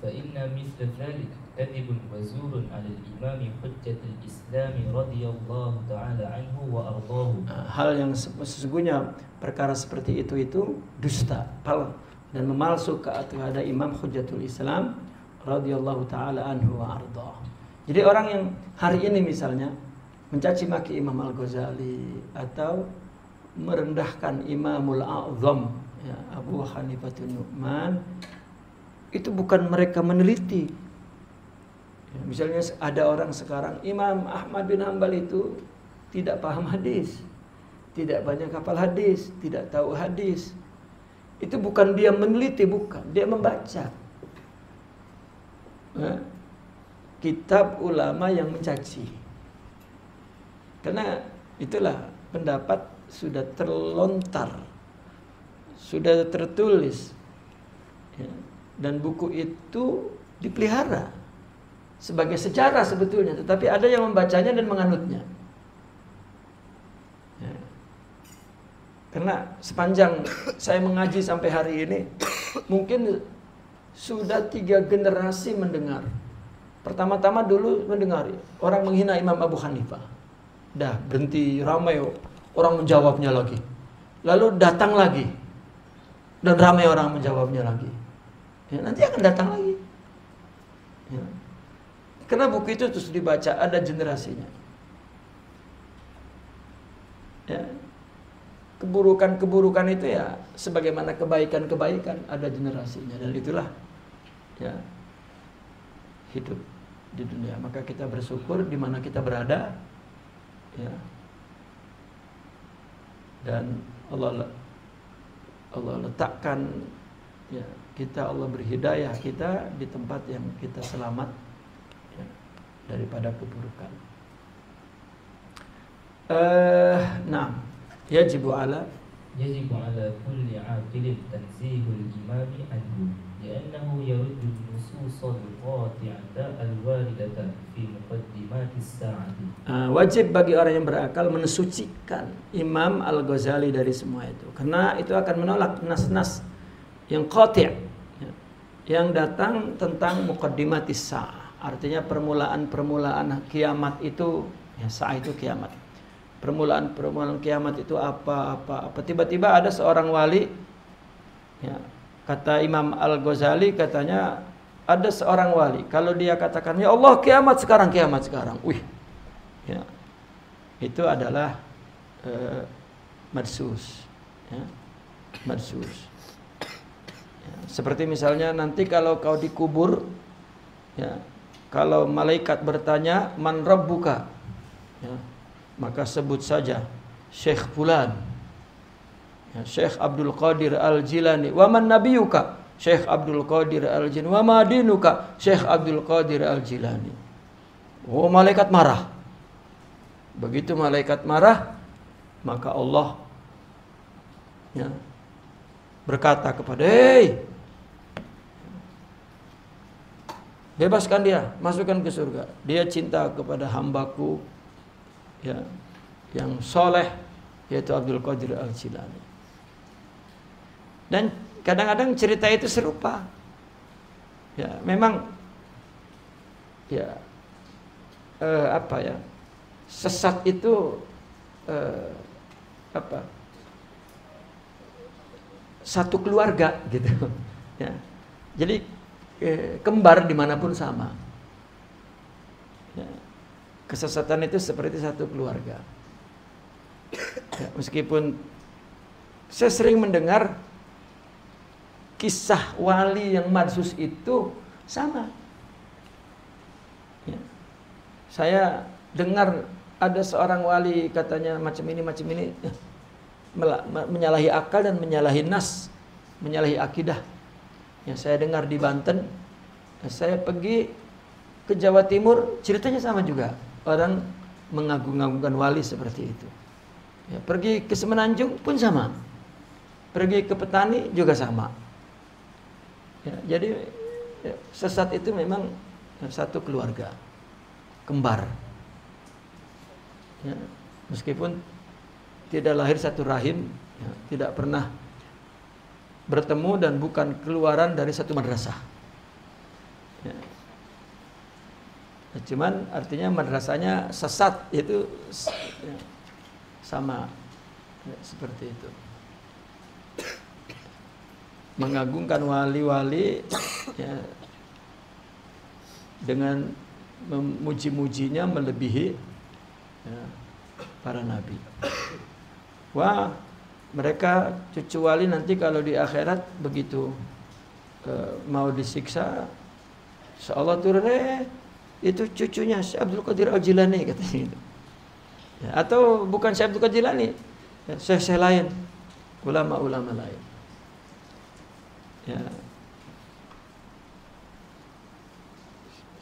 فإن مثل ذلك كذب وزور على الإمام حجة الإسلام رضي الله تعالى عنه وأرضاه. Hal yang sesungguhnya perkara seperti itu dusta, palsu dan memalsu kepada Imam Hujjatul Islam radhiyallahu taala anhu wa ardhah. Jadi orang yang hari ini misalnya mencaci maki Imam Al-Ghazali atau merendahkan Imamul A'zam ya, Abu Hanifatul Nu'man, itu bukan mereka meneliti. Ya, misalnya ada orang sekarang, Imam Ahmad bin Hanbal itu tidak paham hadis, tidak banyak hafal hadis, tidak tahu hadis. Itu bukan dia meneliti, bukan, dia membaca kitab ulama yang mencaci. Karena itulah pendapat sudah terlontar, sudah tertulis ya, dan buku itu dipelihara sebagai sejarah sebetulnya, tetapi ada yang membacanya dan menganutnya ya. Karena sepanjang saya mengaji sampai hari ini mungkin sudah 3 generasi mendengar. Pertama-tama dulu mendengar orang menghina Imam Abu Hanifah. dah berhenti ramai, orang menjawabnya lagi. Lalu datang lagi dan ramai orang menjawabnya lagi. Ya, nanti akan datang lagi. Ya. Karena buku itu terus dibaca, ada generasinya. Ya. Keburukan-keburukan itu ya sebagaimana kebaikan-kebaikan, ada generasinya, dan itulah ya hidup di dunia. Maka kita bersyukur di mana kita berada, ya. Dan Allah letakkan ya kita, Allah berhidayah kita di tempat yang kita selamat ya, daripada keburukan. Nah, yajibu ala kulli aqilin tanzihul imami anhu li'annahu yaruddu an-nusus al-qati'ata al-waridata fi muqaddimatis sa'ati. Wajib bagi orang yang berakal mensucikan Imam Al-Ghazali dari semua itu, karena itu akan menolak nas-nas yang qati', ya, yang datang tentang muqaddimatis sa'ah, artinya permulaan kiamat itu, ya, sa'ah itu kiamat. Permulaan kiamat itu apa. Tiba-tiba ada seorang wali, ya, kata Imam Al-Ghazali, katanya ada seorang wali, kalau dia katakan ya Allah kiamat sekarang, wih, ya, itu adalah madsus, ya, madsus. Ya, seperti misalnya nanti kalau kau dikubur, ya, kalau malaikat bertanya man rabbuka, ya, maka sebut saja Syekh Fulan, ya, Syekh Abdul Qadir Al-Jilani. Wa man nabiyuka, Syekh Abdul Qadir Al-Jilani. Wa ma dinuka, Syekh Abdul Qadir Al-Jilani. Oh, malaikat marah. Begitu malaikat marah, maka Allah, ya, berkata kepada, hei, bebaskan dia, masukkan ke surga. Dia cinta kepada hambaku, ya, yang soleh, yaitu Abdul Qadir Al-Jilani. Dan kadang-kadang cerita itu serupa. Ya, memang ya sesat itu satu keluarga gitu. Ya. Jadi kembar dimanapun sama. Ya. Kesesatan itu seperti satu keluarga. Ya, meskipun saya sering mendengar kisah wali yang madsus itu sama. Ya. Saya dengar ada seorang wali katanya macam ini, menyalahi akal dan menyalahi nas, menyalahi akidah. Ya, saya dengar di Banten. Saya pergi ke Jawa Timur, ceritanya sama juga. Orang mengagung-agungkan wali seperti itu. Ya, pergi ke Semenanjung pun sama. Pergi ke Petani juga sama. Ya, jadi ya, sesat itu memang satu keluarga, kembar. Ya, meskipun tidak lahir satu rahim, ya, tidak pernah bertemu dan bukan keluaran dari satu madrasah. Ya. Cuman artinya madrasahnya sesat itu ya, sama ya, seperti itu. Mengagungkan wali-wali ya, dengan memuji-mujinya melebihi ya, para nabi. Wah, mereka cucu wali nanti kalau di akhirat begitu mau disiksa, seolah turun itu cucunya Syekh Abdul Qadir Al-Jilani katanya gitu. Ya, atau bukan Syekh Abdul Qadir Al-Jilani, ya, syekh lain, ulama-ulama lain. Ya.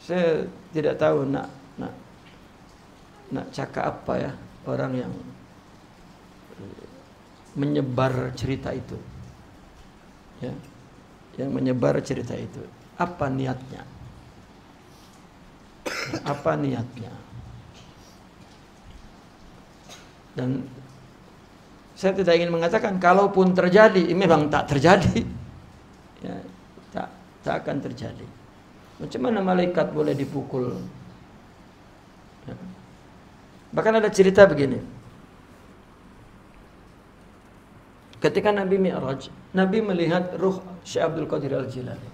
Saya tidak tahu nak cakap apa ya orang yang menyebar cerita itu. Ya. Yang menyebar cerita itu. Apa niatnya? Apa niatnya? Dan saya tidak ingin mengatakan kalaupun terjadi, memang tak terjadi. Ya, tak akan terjadi. Macam mana malaikat boleh dipukul? Ya. Bahkan ada cerita begini. Ketika Nabi Mi'raj, Nabi melihat ruh Syekh Abdul Qadir Al-Jilani.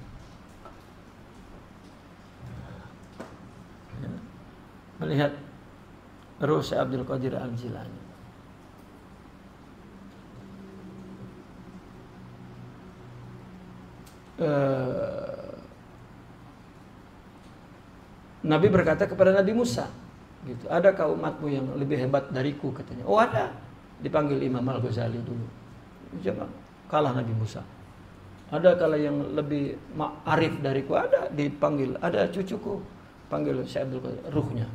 Melihat ruh Syekh Abdul Qadir Al-Jilani. Nabi berkata kepada Nabi Musa, gitu, adakah umatmu yang lebih hebat dariku, katanya. Oh ada, dipanggil Imam Al-Ghazali dulu. Coba kalah Nabi Musa. Ada kala yang lebih arif dariku, ada, dipanggil, ada cucuku, panggil Syekh Abdul Qadir, ruhnya.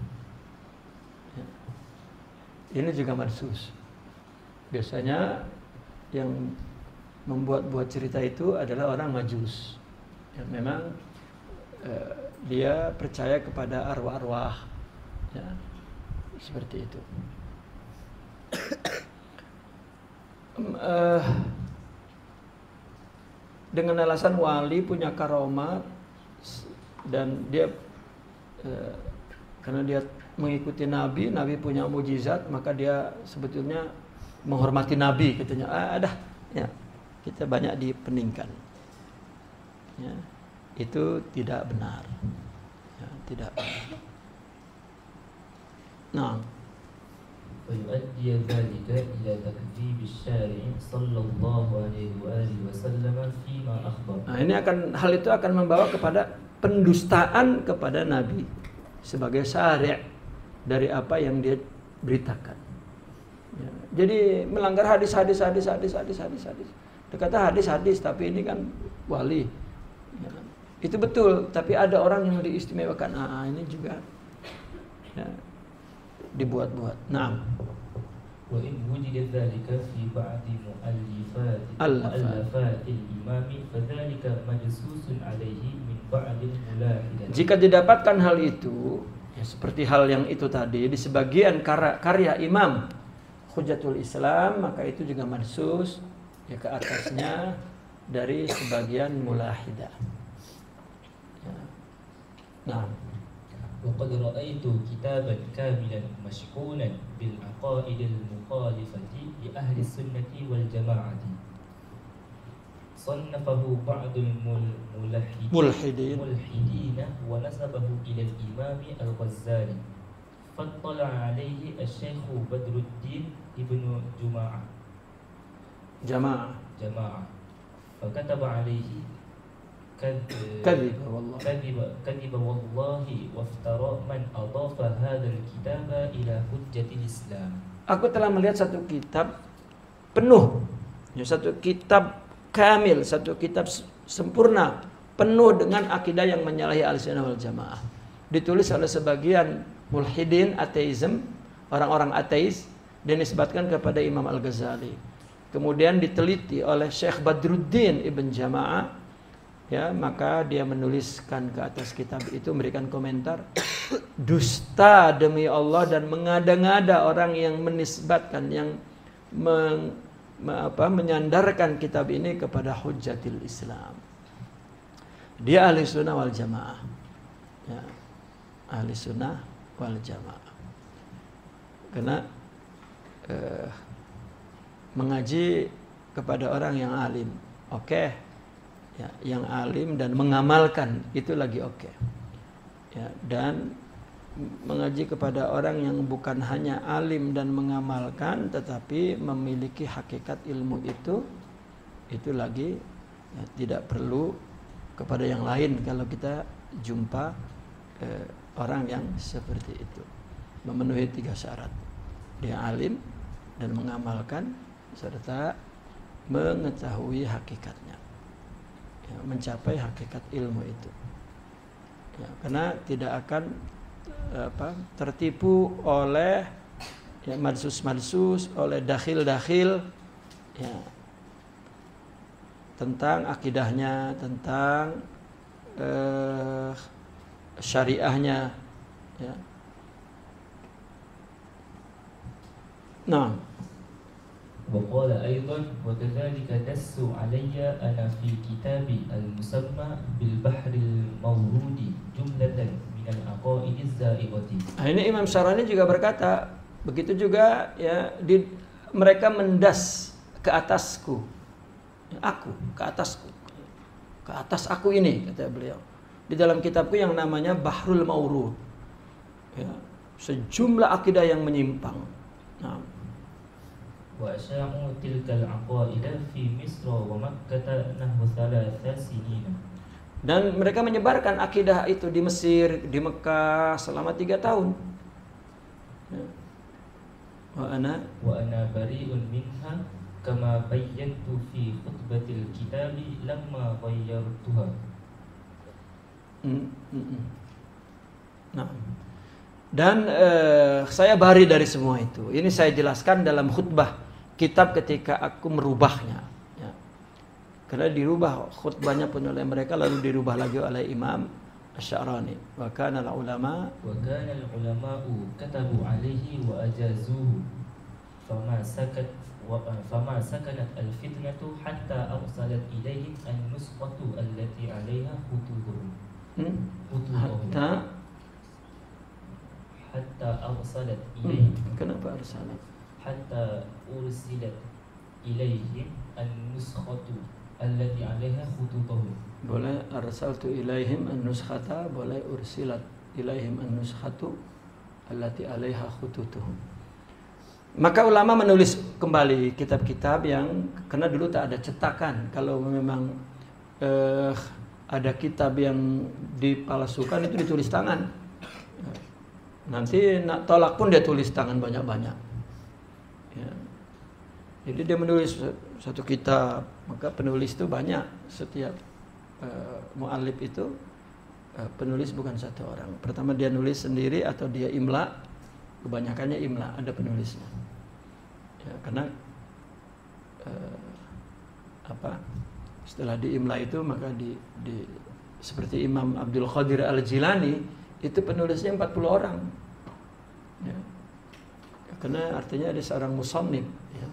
Ya. Ini juga madsus. Biasanya yang membuat cerita itu adalah orang Majus. Ya, memang dia percaya kepada arwah-arwah, ya, seperti itu. Dengan alasan wali punya karomat dan dia karena dia mengikuti Nabi, Nabi punya mujizat, maka dia sebetulnya menghormati Nabi, katanya. Ada, ya, kita banyak dipeningkan. Ya, itu tidak benar. Ya, tidak benar. Nah, ويؤدي ذلك إلى تكذيب الشارع صلى الله عليه وآله وسلم فيما أخبر. Nah, ini hal itu akan membawa kepada pendustaan kepada Nabi sebagai syari' dari apa yang dia beritakan. Ya, jadi melanggar hadis. Dia kata hadis, tapi ini kan wali. Ya, itu betul, tapi ada orang yang diistimewakan. Ini juga, ya, dibuat-buat. Nah, وإن وجد ذلك في بعض مؤلفات الإمام فذلك مجسوس عليه من بعض الملاحدة. Jika didapatkan hal itu, ya, seperti hal yang itu tadi di sebagian karya Imam Hujjatul Islam, maka itu juga madsus, ya, ke atasnya dari sebagian mulahidah. Ya. Nah, وقد رأيت كتابا كاملا مشحونا بالعقائد المخالفة لأهل السنة والجماعة صنفه بعض الملحدين ونسبه إلى الإمام الغزالي فاطلع عليه الشيخ بدر الدين ابن جماعة فكتب عليه كذب والله وافترى من أضاف هذا الكتاب إلى حجة الإسلام. Aku telah melihat satu kitab penuh, ya, satu kitab kamil, satu kitab sempurna, penuh dengan akidah yang menyalahi Ahlussunnah wal Jamaah. Ditulis oleh sebagian mulhidin, ateisme, orang-orang ateis, dan disebutkan kepada Imam Al-Ghazali. Kemudian diteliti oleh Syekh Badruddin Ibn Jamaah. Ya, maka dia menuliskan ke atas kitab itu, memberikan komentar, dusta demi Allah dan mengada-ngada orang yang menisbatkan, yang menyandarkan kitab ini kepada Hujjatul Islam. Dia ahli sunnah wal jamaah, ya, ahli sunnah wal jamaah. Karena mengaji kepada orang yang alim, oke. Ya, yang alim dan mengamalkan itu lagi oke. Ya, dan mengaji kepada orang yang bukan hanya alim dan mengamalkan, tetapi memiliki hakikat ilmu itu lagi, ya, tidak perlu kepada yang lain kalau kita jumpa orang yang seperti itu, memenuhi 3 syarat. Dia alim dan mengamalkan serta mengetahui hakikatnya. Ya, mencapai hakikat ilmu itu, ya, karena tidak akan tertipu oleh, ya, madsus oleh dakhil, ya, tentang akidahnya, tentang syariahnya, ya. Nah, وقال أيضا وكذلك دسوا علي أنا في كتابي المسمى بالبحر المورود جملة من العقائد الزائغة. Nah, ini Imam Syarani juga berkata, Begitu juga ya mereka mendas ke atasku. Aku, ke atasku. Ke atas aku ini, kata beliau. Di dalam kitabku yang namanya Bahrul Mawrud. Ya, sejumlah akidah yang menyimpang. Nah. Wa asya'u tilkal aqaida fi Misr wa Makkah nahwu 3 sinin. Dan mereka menyebarkan akidah itu di Mesir, di Mekah selama 3 tahun. Ya. Wa ana bari'un minha kama bayyantu fi khutbatil kitabi lamma ghayyartuha. Nah. Dan saya bari dari semua itu. Ini saya jelaskan dalam khutbah kitab ketika aku merubahnya. Ya. Karena dirubah khutbahnya pun oleh mereka, lalu dirubah lagi oleh Imam Asy-Sya'rani. Wa kana al-ulama katabu alaihi wa ajazuhu fama sakanat al-fitnatu hatta arsalat ilaihim an-nusqatu allati 'alaiha khutubuhum. Hatta arsalat ilaihim. Kenapa arsalat? Hatta ursilat ilaihim an-nuskhatu allati 'alaiha khututuhum. Boleh arsaltu ilaihim an-nuskhata, boleh ursilat ilaihim an-nuskhatu allati 'alaiha khututuhum. Maka ulama menulis kembali kitab-kitab yang karena dulu tak ada cetakan. Kalau memang ada kitab yang dipalsukan itu ditulis tangan. Nanti nak tolak pun dia tulis tangan banyak-banyak. Ya. Jadi dia menulis satu kitab, maka penulis itu banyak. Setiap mu'allif itu penulis bukan satu orang. Pertama dia nulis sendiri atau dia imla, kebanyakannya imla, ada penulisnya. Ya, karena setelah diimla itu maka seperti Imam Abdul Qadir Al-Jilani itu penulisnya 40 orang. Ya. Karena artinya ada seorang musannif, ya.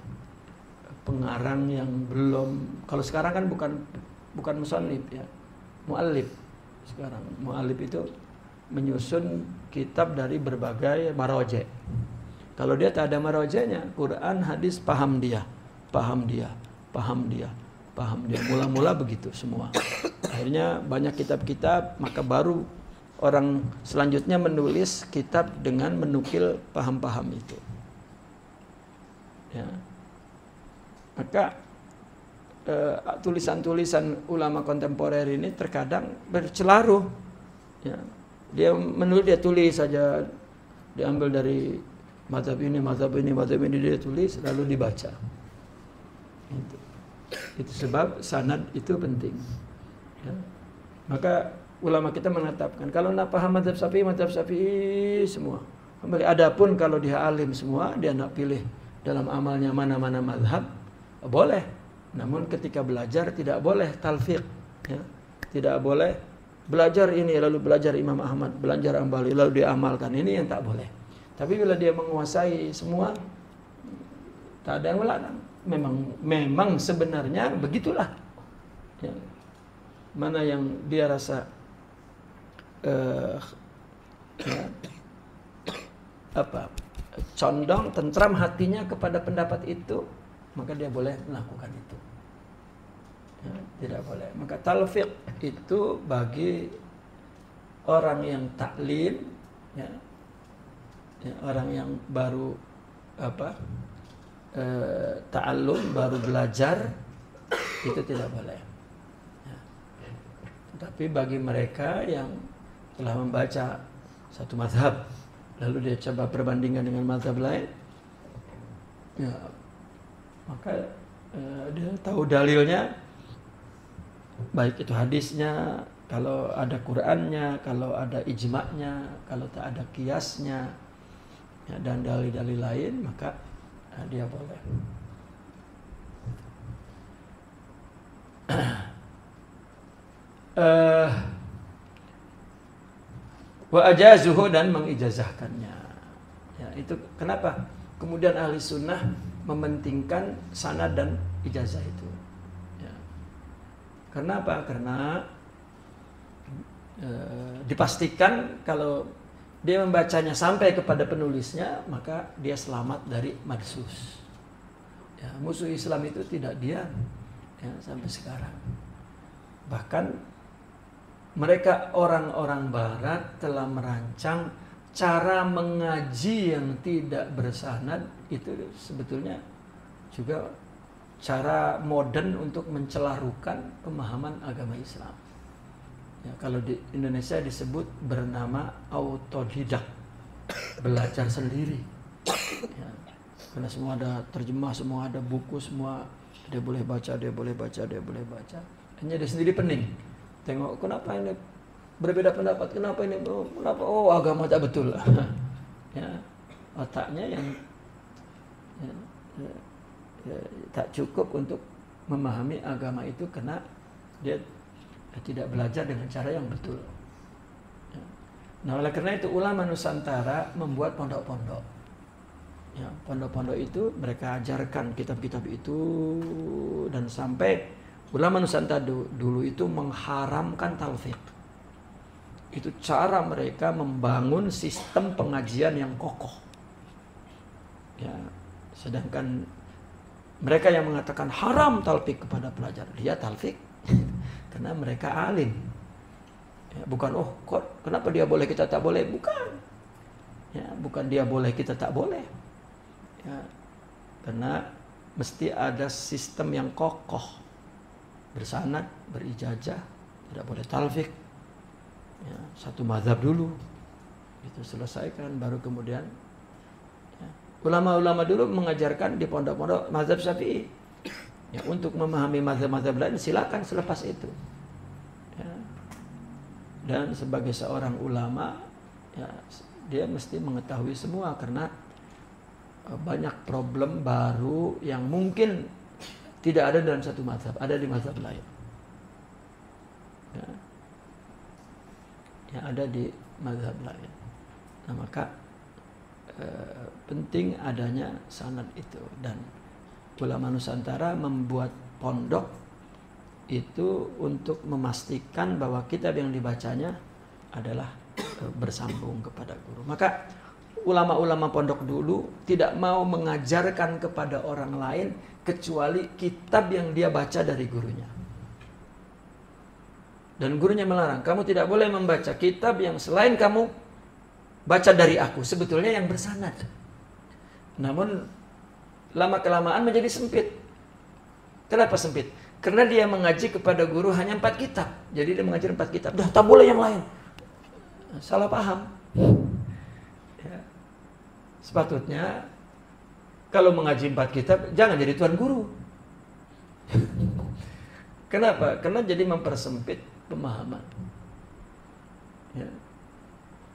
Pengarang yang belum, kalau sekarang kan bukan musannif, ya, muallif. Sekarang muallif itu menyusun kitab dari berbagai maraji'. Kalau dia tak ada maraji'nya, Quran, hadis, paham dia. Mula-mula begitu semua. Akhirnya banyak kitab-kitab, maka baru orang selanjutnya menulis kitab dengan menukil paham-paham itu. Ya. Maka tulisan-tulisan ulama kontemporer ini terkadang bercelaruh. Ya. Dia tulis saja, diambil dari mazhab ini dia tulis lalu dibaca. Itu sebab sanad itu penting. Ya. Maka ulama kita menetapkan kalau nak paham mazhab Syafi'i semua. Kembali adapun kalau dia alim semua, dia nak pilih dalam amalnya mana-mana mazhab, boleh. Namun ketika belajar tidak boleh talfiq, ya. Tidak boleh belajar ini lalu belajar Imam Ahmad, belajar Ambali lalu dia amalkan, ini yang tak boleh. Tapi bila dia menguasai semua, tak ada yang melarang. Memang sebenarnya begitulah. Ya. Mana yang dia rasa condong, tentram hatinya kepada pendapat itu, maka dia boleh melakukan itu. Ya, tidak boleh. Maka talfiq itu bagi orang yang taklim, ya, orang yang baru ta'allum, baru belajar, itu tidak boleh. Ya. Tapi bagi mereka yang telah membaca satu mazhab, lalu dia coba perbandingan dengan mazhab lain, ya, maka dia tahu dalilnya, baik itu hadisnya, kalau ada Qur'annya, kalau ada ijma'nya, kalau tak ada kiasnya, ya, dan dalil-dalil lain, maka dia boleh. Wa ajazuhu, dan mengijazahkannya. Ya, itu kenapa kemudian ahli sunnah mementingkan sanad dan ijazah itu. Ya. Karena apa? Karena dipastikan kalau dia membacanya sampai kepada penulisnya, maka dia selamat dari madsus. Ya, musuh Islam itu tidak diam ya, sampai sekarang. Bahkan mereka orang-orang Barat telah merancang cara mengaji yang tidak bersanad. Itu sebetulnya juga cara modern untuk mencelarukan pemahaman agama Islam. Ya, kalau di Indonesia disebut bernama autodidak, belajar sendiri. Ya, karena semua ada terjemah, semua ada buku, semua dia boleh baca, dia boleh baca. Hanya dia sendiri pening. Tengok kenapa ini berbeda pendapat, kenapa agama tak betul. Ya, otaknya yang tak cukup untuk memahami agama itu karena dia tidak belajar dengan cara yang betul. Nah, oleh karena itu ulama Nusantara membuat pondok-pondok. Ya, pondok-pondok itu mereka ajarkan kitab-kitab itu, dan sampai ulama Nusantara dulu itu mengharamkan talfiq. Itu cara mereka membangun sistem pengajian yang kokoh. Ya, sedangkan mereka yang mengatakan haram talfiq kepada pelajar, dia talfiq karena mereka alim. Ya, bukan kenapa dia boleh kita tak boleh, bukan. Ya, bukan dia boleh kita tak boleh. Ya, karena mesti ada sistem yang kokoh, bersanad, berijazah, tidak boleh talfiq. Ya, satu mazhab dulu itu selesaikan, baru kemudian ya. Ulama-ulama dulu mengajarkan di pondok-pondok mazhab Syafi'i. Ya, untuk memahami mazhab-mazhab lain silakan selepas itu. Ya. Dan sebagai seorang ulama, ya, dia mesti mengetahui semua karena banyak problem baru yang mungkin tidak ada dalam satu mazhab, ada di mazhab lain. Ya. Yang ada di mazhab lain. Nah, maka penting adanya sanad itu, dan ulama Nusantara membuat pondok itu untuk memastikan bahwa kitab yang dibacanya adalah bersambung kepada guru. Maka ulama-ulama pondok dulu tidak mau mengajarkan kepada orang lain kecuali kitab yang dia baca dari gurunya. Dan gurunya melarang, kamu tidak boleh membaca kitab yang selain kamu baca dari aku, sebetulnya yang bersanad. Namun lama-kelamaan menjadi sempit. Kenapa sempit? Karena dia mengaji kepada guru hanya 4 kitab. Jadi dia mengajar 4 kitab. Dah tak boleh yang lain. Salah paham. Ya. Sepatutnya kalau mengaji 4 kitab jangan jadi tuan guru. Kenapa? Karena jadi mempersempit pemahaman. Ya.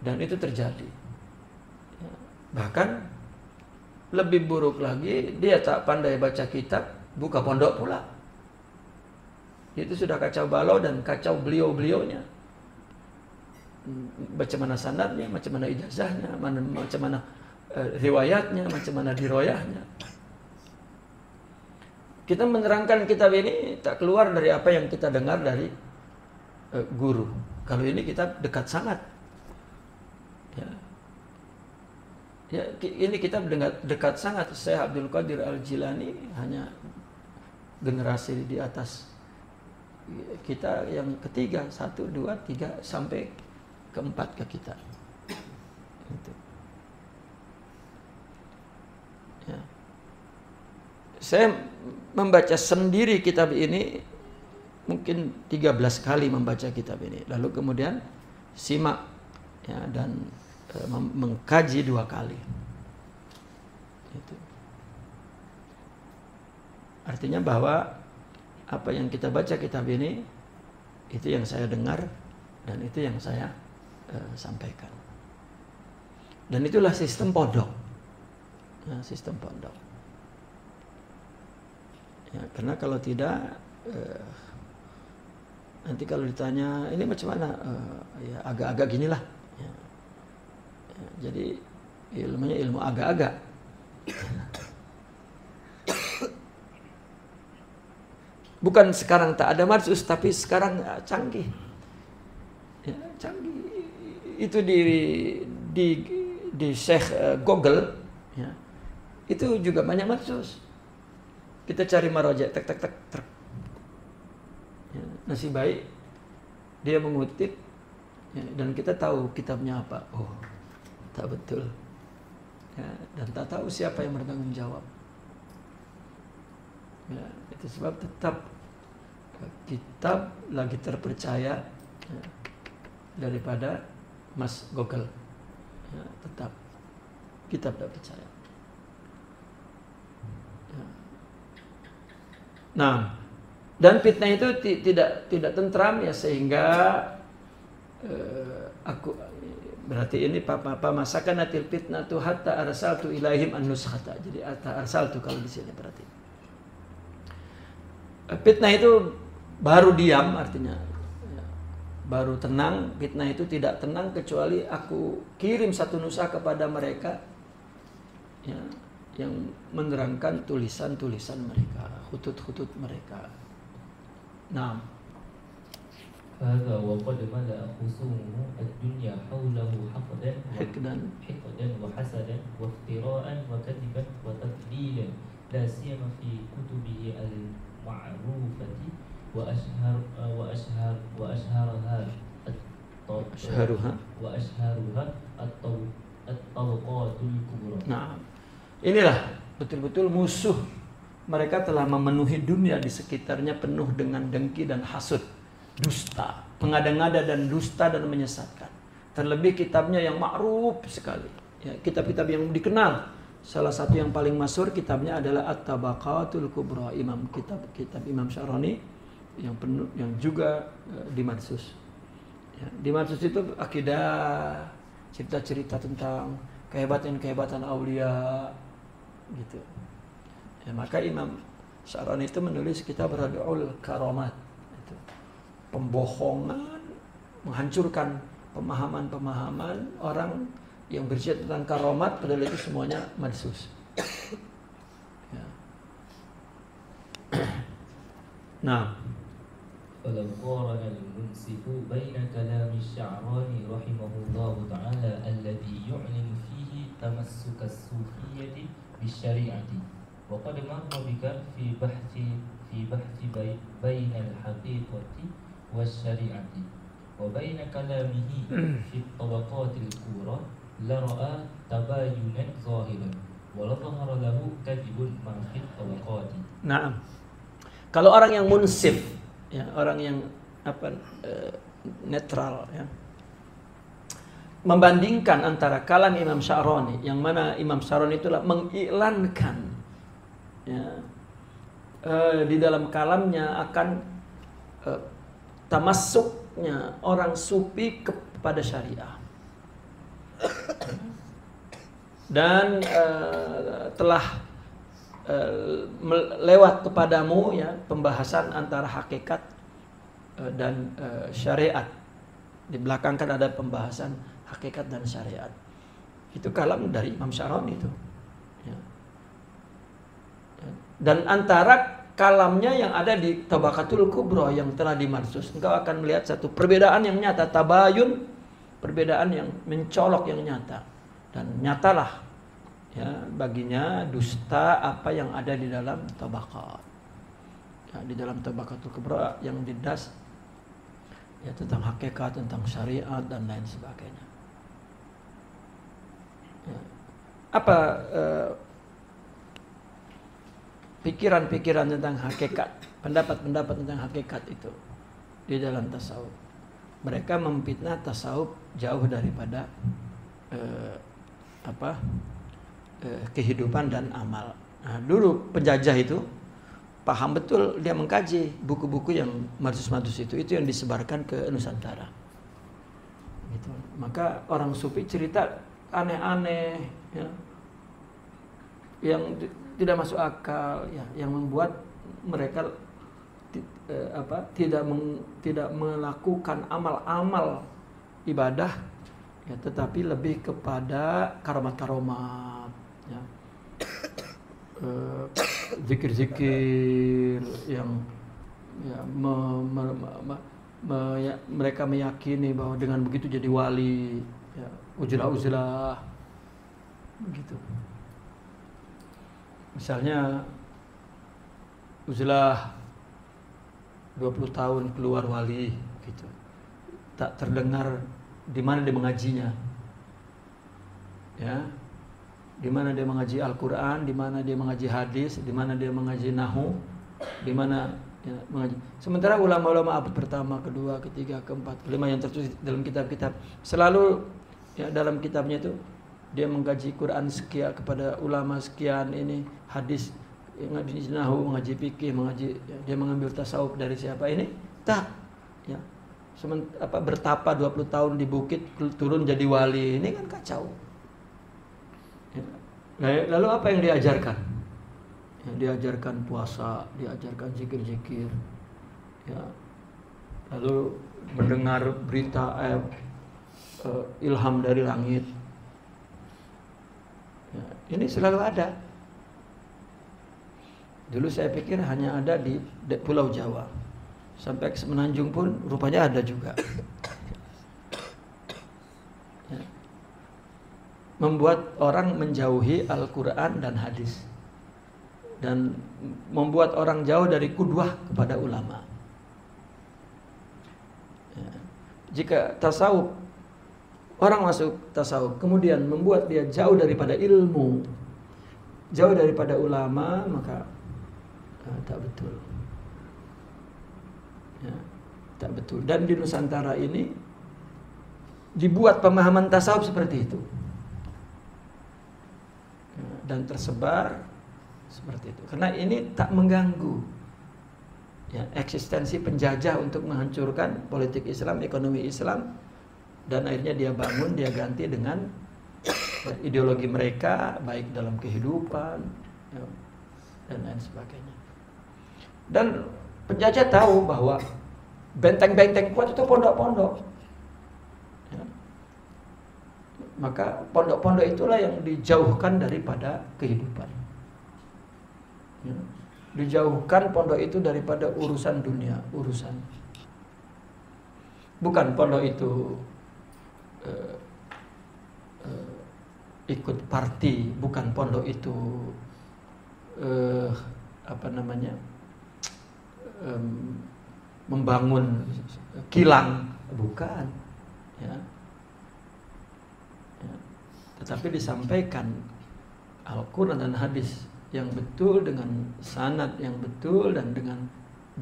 Dan itu terjadi. Ya. Bahkan lebih buruk lagi, dia tak pandai baca kitab, buka pondok pula. Itu sudah kacau balau dan kacau beliau-beliaunya. Macam mana sanadnya, macam mana ijazahnya, macam mana riwayatnya, macam mana diroyahnya. Kita menerangkan kitab ini tak keluar dari apa yang kita dengar dari guru. Kalau ini kita dekat sangat. Ya, ini kita dekat sangat. Syekh Abdul Qadir Al-Jilani hanya generasi di atas kita yang ketiga, 1, 2, 3 sampai keempat ke kita. Gitu. Ya. Saya membaca sendiri kitab ini mungkin 13 kali membaca kitab ini. Lalu kemudian simak ya, dan mengkaji 2 kali. Itu. Artinya bahwa apa yang kita baca kitab ini itu yang saya dengar dan itu yang saya sampaikan. Dan itulah sistem pondok. Nah, sistem pondok. Ya, karena kalau tidak nanti kalau ditanya ini macam mana, ya agak-agak ginilah. Ya. Ya, jadi ilmunya ilmu agak-agak. Bukan sekarang tak ada madsus, tapi sekarang canggih. Ya, canggih. Itu di Syekh Google ya, itu juga banyak madsus. Kita cari maraja tek tek tek tek. Ya, nasib baik dia mengutip ya, dan kita tahu kitabnya apa. Oh, tak betul. Ya, dan tak tahu siapa yang bertanggung jawab. Ya, itu sebab tetap kitab lagi terpercaya ya, daripada Mas Google. Ya, tetap kitab tak percaya. Ya. Nah, dan fitnah itu tidak tentram ya, sehingga aku berarti ini apa masakan atil fitnah tu hatta arsaltu ilaihim an-nuskhata. Jadi hatta arsaltu kalau di sini berarti. Fitnah itu baru diam, artinya ya, baru tenang. Fitnah itu tidak tenang kecuali aku kirim satu nuskah kepada mereka ya, yang menerangkan tulisan-tulisan mereka, khutut-khutut mereka. Nah, هذا وقد ملأ خصومه الدنيا حوله حقدا وحسدا وافتراء وكذبا وتضليلا لا سيما في كتبه المعروفة وأشهرها الطبقات الكبرى. Nah, inilah betul-betul musuh. Mereka telah memenuhi dunia di sekitarnya penuh dengan dengki dan hasud, dusta, mengada-ngada dan dusta dan menyesatkan. Terlebih kitabnya yang ma'ruf sekali. Ya, kitab-kitab yang dikenal. Salah satu yang paling masyhur kitabnya adalah At-Tabaqatul Kubra, kitab Imam Syarani yang penuh, yang juga dimadsus. Ya, dimadsus itu akidah, cerita-cerita tentang kehebatan aulia gitu. Ya, maka Imam Syarani itu menulis kitab Rad'ul Karamat, itu pembohongan, menghancurkan pemahaman-pemahaman orang yang bercerita tentang karamat, padahal itu semuanya madsus. Ya. Nah, فلو قارن المنصف بين كلام الشعراني رحمه الله تعالى الذي يعلن فيه تمسك الصوفية بالشريعة وقد مر بك في بحث بين الحقيقة والشريعة وبين كلامه في الطبقات الكبرى لرأى تباينا ظاهرا ولظهر له كذب ما في الطبقات. Nah, kalau orang yang munsif, ya, orang yang netral, ya, membandingkan antara kalam Imam Sya'rani, yang mana Imam Sya'rani itulah mengiklankan, ya, di dalam kalamnya akan tamassuknya orang sufi kepada syariah, dan telah lewat kepadamu ya pembahasan antara hakikat dan syariat. Di belakang kan ada pembahasan hakikat dan syariat. Itu kalam dari Imam Sya'rani itu. Ya. Dan antara kalamnya yang ada di Tabaqatul Kubra yang telah dimadsus, engkau akan melihat satu perbedaan yang nyata, tabayun, perbedaan yang mencolok yang nyata. Dan nyatalah ya baginya dusta apa yang ada di dalam tabaqat. Ya, di dalam Tabaqatul Kubra yang didas ya tentang hakikat, tentang syariat dan lain sebagainya. Ya. Apa pikiran-pikiran tentang hakikat, pendapat-pendapat tentang hakikat itu di dalam tasawuf? Mereka memfitnah tasawuf jauh daripada kehidupan dan amal. Nah, dulu penjajah itu paham betul, dia mengkaji buku-buku yang madsus-madsus itu yang disebarkan ke Nusantara. Gitu. Maka orang sufi cerita aneh-aneh, ya, yang tidak masuk akal, ya, yang membuat mereka tidak melakukan amal-amal ibadah, ya, tetapi lebih kepada karamat-karamat, ya, zikir-zikir yang ya, mereka meyakini bahwa dengan begitu jadi wali, ya, uzlah begitu. Misalnya uzlah 20 tahun keluar wali gitu. Tak terdengar di mana dia mengajinya. Ya. Di mana dia mengaji Al-Qur'an, di mana dia mengaji hadis, di mana dia mengaji nahwu, di mana ya, mengaji. Sementara ulama-ulama abad pertama, kedua, ketiga, keempat, kelima yang tertulis dalam kitab-kitab selalu ya dalam kitabnya itu dia mengkaji Quran sekian kepada ulama sekian, ini hadis, mengaji nahwu, mengaji fikih, mengaji ya, dia mengambil tasawuf dari siapa ini? Tak. Ya. Bertapa 20 tahun di bukit turun jadi wali, ini kan kacau. Ya. Lalu apa yang diajarkan? Ya, diajarkan puasa, diajarkan zikir-zikir. Ya. Lalu mendengar berita ilham dari langit. Ya, ini selalu ada. Dulu saya pikir hanya ada di Pulau Jawa. Sampai ke Semenanjung pun rupanya ada juga. Ya. Membuat orang menjauhi Al-Quran dan hadis. Dan membuat orang jauh dari qudwah kepada ulama. Ya. Jika tasawuf, orang masuk tasawuf kemudian membuat dia jauh daripada ilmu, jauh daripada ulama, maka tak betul. Ya, tak betul. Dan di Nusantara ini dibuat pemahaman tasawuf seperti itu. Ya, dan tersebar seperti itu. Karena ini tak mengganggu ya, eksistensi penjajah untuk menghancurkan politik Islam, ekonomi Islam, dan akhirnya dia bangun, dia ganti dengan ya, ideologi mereka, baik dalam kehidupan ya, dan lain sebagainya. Dan penjajah tahu bahwa benteng-benteng kuat itu pondok-pondok. Ya. Maka pondok-pondok itulah yang dijauhkan daripada kehidupan. Ya. Dijauhkan pondok itu daripada urusan dunia, urusan. Bukan pondok itu ikut parti, bukan pondok itu membangun kilang, bukan ya. Ya. Tetapi disampaikan Al-Quran dan hadis yang betul dengan sanad yang betul dan dengan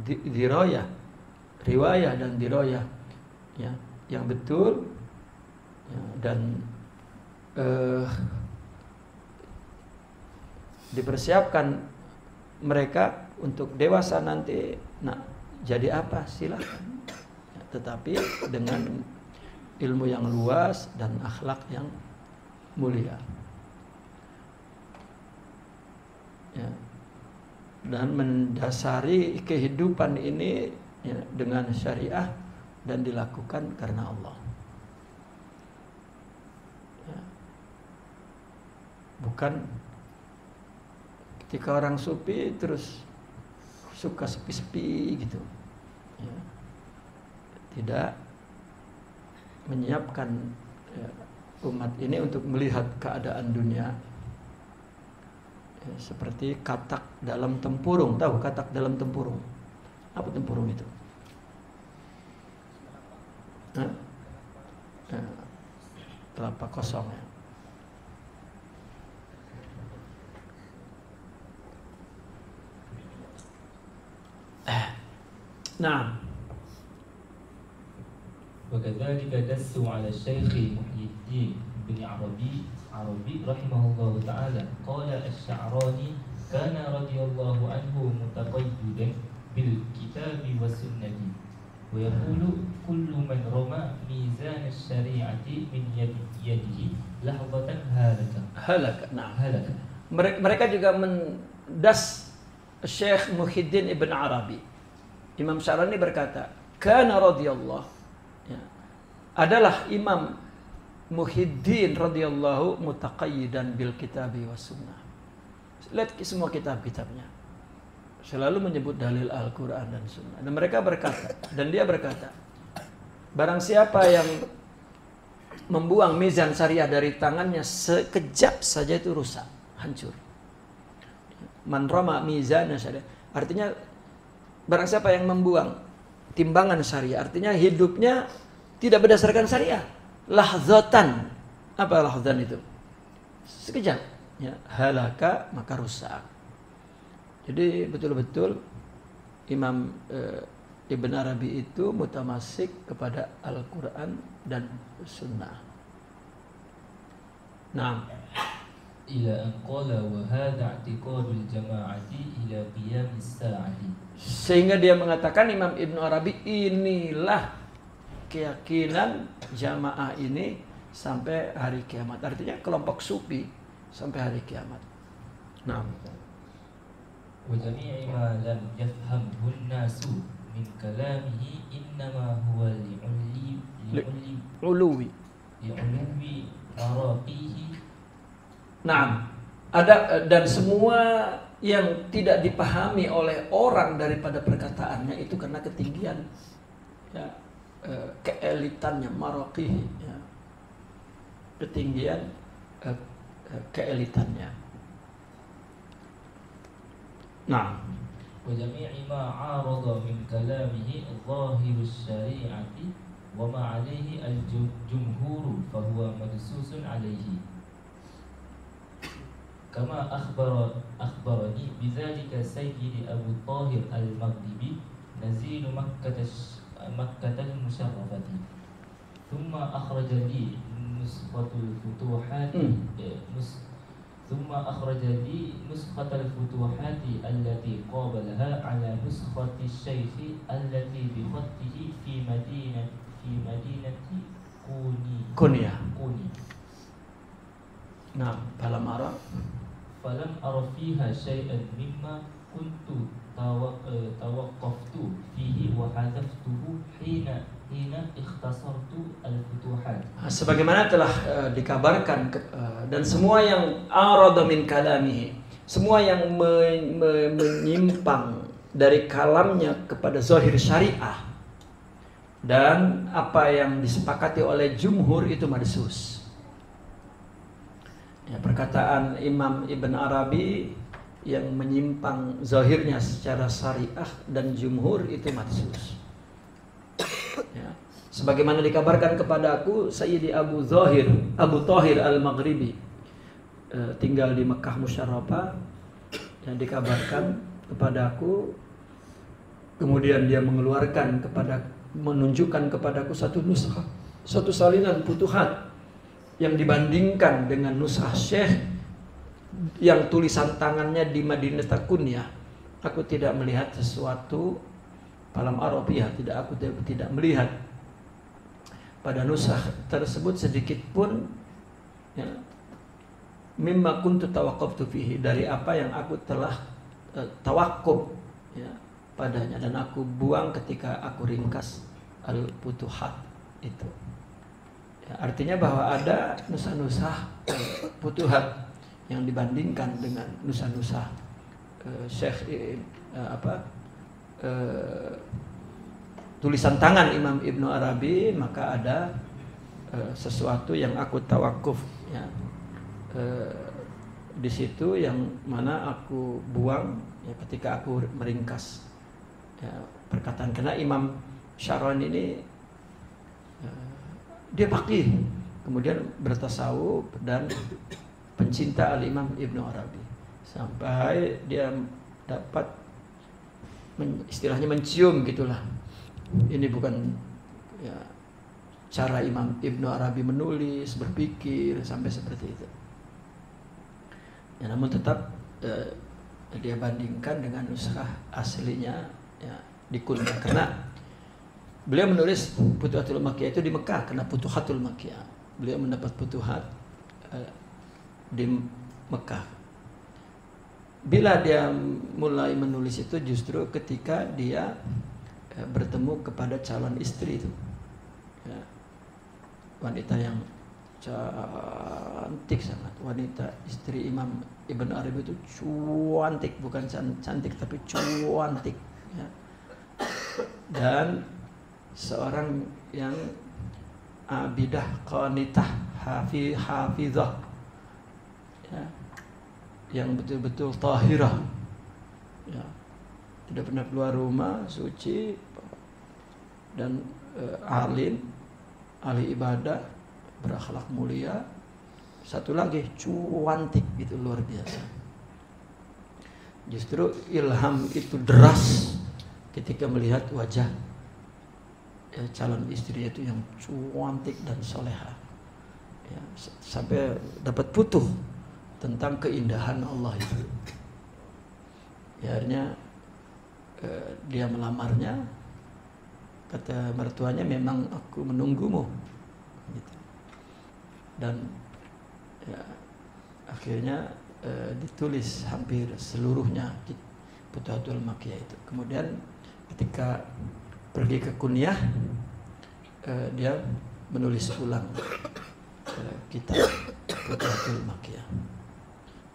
dirayah, riwayah dan dirayah ya, yang betul ya, dan dipersiapkan mereka untuk dewasa nanti. Nah, jadi apa? Silakan. Ya, tetapi dengan ilmu yang luas dan akhlak yang mulia. Ya. Dan mendasari kehidupan ini ya, dengan syariah dan dilakukan karena Allah. Ya. Bukan ketika orang sufi terus suka sepi-sepi gitu ya. Tidak menyiapkan ya, umat ini untuk melihat keadaan dunia ya, seperti katak dalam tempurung. Tahu katak dalam tempurung? Apa tempurung itu? Telapak kosong ya. Nah, وكذلك دسوا على الشيخ محي الدين بن عربي رحمه الله تعالى قال الشعراني كان رضي الله عنه متقيدا بالكتاب والسنة ويقول كل من رمى ميزان الشريعة من يده لحظة هلك. Nah, هلك. Mereka juga mendas Syekh Muhyiddin Ibn Arabi. Imam Syarani berkata, kana radhiyallahu ya, adalah Imam Muhyiddin radhiyallahu mutaqayyidan bil kitabi was sunnah. Lihat semua kitab-kitabnya. Selalu menyebut dalil Al-Qur'an dan sunnah. Dan mereka berkata, dan dia berkata, barang siapa yang membuang mizan syariah dari tangannya sekejap saja itu rusak, hancur. Man rama mizan syariah. Artinya barang siapa yang membuang timbangan syariah, artinya hidupnya tidak berdasarkan syariah. Lahzatan. Apa lahzatan itu? Sekejap. Ya, halaka maka rusak. Jadi betul-betul Imam Ibn Arabi itu mutamasik kepada Al-Quran dan Sunnah. Nah, ila an qala wa hadha i'tiqadul jama'ati ila qiyamis sa'ati. Sehingga dia mengatakan, Imam Ibn Arabi, inilah keyakinan jamaah ini sampai hari kiamat. Artinya kelompok sufi sampai hari kiamat. Nah, wa jami'i ma lam yafhamhu an-nasu min kalamihi innama huwa uluwi. Araqihi. Nah, ada dan semua yang tidak dipahami oleh orang daripada perkataannya itu karena ketinggian, ya, keelitannya, maraqihi, ya, ketinggian keelitannya. Nah, wa jami'i ma 'arada min kalamihi dhahirus syari'ati wa ma 'alaihi al-jumhur fa huwa madsusun 'alaihi kama akhbarani bidzalika sayyidi Abu Thahir al-Maghribi nazil Makkah al-musharrafati thumma akhraja li nushatul futuhati ثم أخرج لي نسخة الفتوحات التي قابلها على نسخة الشيخ التي بخطه في مدينة كونيا. نعم. فلم أرى فيها شيئا مما كنت توقفت فيه وحذفته حين ikhtasartu al-futuhat. Sebagaimana telah dikabarkan dan semua yang arada min kalamihi, semua yang menyimpang dari kalamnya kepada zahir syariah dan apa yang disepakati oleh jumhur itu madsus. Ya, perkataan Imam Ibn Arabi yang menyimpang zahirnya secara syariah dan jumhur itu madsus. Ya. Sebagaimana dikabarkan kepadaku, Sayyidi Abu Thahir al-Maghribi tinggal di Mekah Musyarrafah, yang dikabarkan kepadaku, kemudian dia menunjukkan kepadaku satu nuskah, satu salinan futuhat yang dibandingkan dengan nuskah Syekh yang tulisan tangannya di Madinah Kunyah. Aku tidak melihat sesuatu Falam Arabiyah, aku tidak melihat pada nusakh tersebut sedikit pun, ya, mimma kuntu tawaqqaftu fihi, dari apa yang aku telah tawakuf, ya, padanya, dan aku buang ketika aku ringkas al-futuhat itu. Ya, artinya bahwa ada nusa-nusa futuhat yang dibandingkan dengan nusa-nusa Syekh tulisan tangan Imam Ibn Arabi, maka ada sesuatu yang aku tawakuf, ya, di situ yang mana aku buang, ya, ketika aku meringkas, ya, perkataan, karena Imam Syarani ini dia faqih, kemudian bertasawuf dan pencinta al-Imam Ibn Arabi, sampai dia dapat istilahnya mencium gitulah. Ini bukan, ya, cara Imam Ibn Arabi menulis, berpikir sampai seperti itu. Ya, namun tetap dia bandingkan dengan nuskah aslinya, ya, di Kunyah, karena beliau menulis Futuhatul Makkiyah itu di Mekah, karena Futuhatul Makkiyah beliau mendapat futuhat di Mekah. Bila dia mulai menulis itu justru ketika dia bertemu kepada calon istri itu, ya, wanita yang cantik sangat, wanita istri Imam Ibn Arabi itu cantik, bukan cantik tapi cantik, ya. Dan seorang yang abidah, qanitah, hafizah, ya, yang betul-betul tahirah, ya, tidak pernah keluar rumah, suci, dan alim, ahli ibadah, berakhlak mulia. Satu lagi cuantik, gitu, luar biasa. Justru ilham itu deras ketika melihat wajah calon istri itu yang cuantik dan soleha, ya, sampai dapat putuh tentang keindahan Allah itu. Ya, akhirnya dia melamarnya, kata mertuanya, memang aku menunggumu, gitu. Dan ya, akhirnya ditulis hampir seluruhnya Futuhatul Makkiyah itu. Kemudian ketika pergi ke kunyah, dia menulis ulang kitab Futuhatul Makkiyah.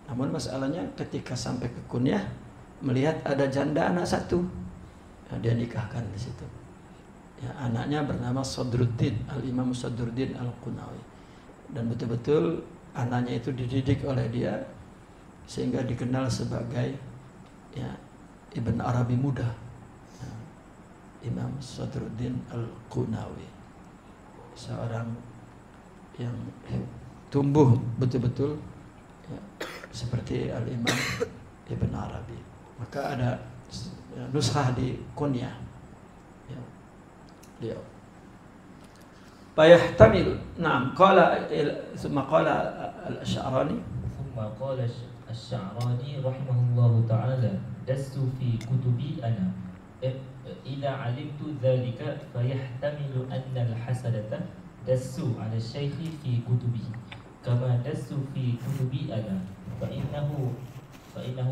Namun masalahnya ketika sampai ke kunyah, melihat ada janda anak satu, ya, dia nikahkan di situ. Ya, anaknya bernama Sadruddin, Al-Imam Sadruddin Al-Qunawi. Dan betul-betul anaknya itu dididik oleh dia sehingga dikenal sebagai, ya, Ibn Arabi muda, ya, Imam Sadruddin Al-Qunawi, seorang yang tumbuh betul-betul, ya, seperti Al-Imam Ibn Arabi. Maka ada nushah di kunyah, ya, beliau. Fayahtamilu. Naam, qala thumma qala al-Asy'arani. Thumma qala al-Asy'arani rahimahullahu ta'ala, dastu fi kutubi ana idza alimtu dhalika fayahtamilu anna al-hasadata dastu ala syaikhi fi kutubi kama dastu fi kutubi ana fa innahu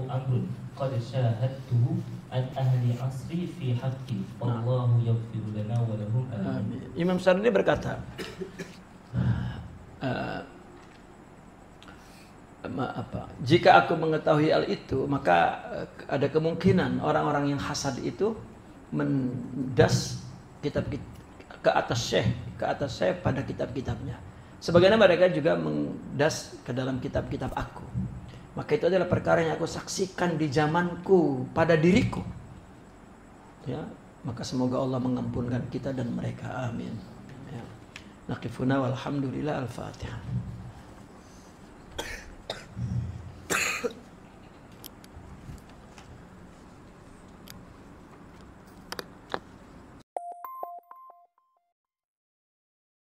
amrun qad syahadtuhu an ahli asri fi haqqi wallahu yaghfiru lana wa lahum amin. Imam Sardi berkata, jika aku mengetahui hal itu, maka ada kemungkinan orang-orang yang hasad itu mendas kitab ke atas syekh pada kitab-kitabnya. Sebagaimana mereka juga mendas ke dalam kitab-kitab aku. Maka itu adalah perkara yang aku saksikan di zamanku pada diriku. Ya, maka semoga Allah mengampunkan kita dan mereka. Amin. Ya. Naqifuna walhamdulillah, al-Fatihah.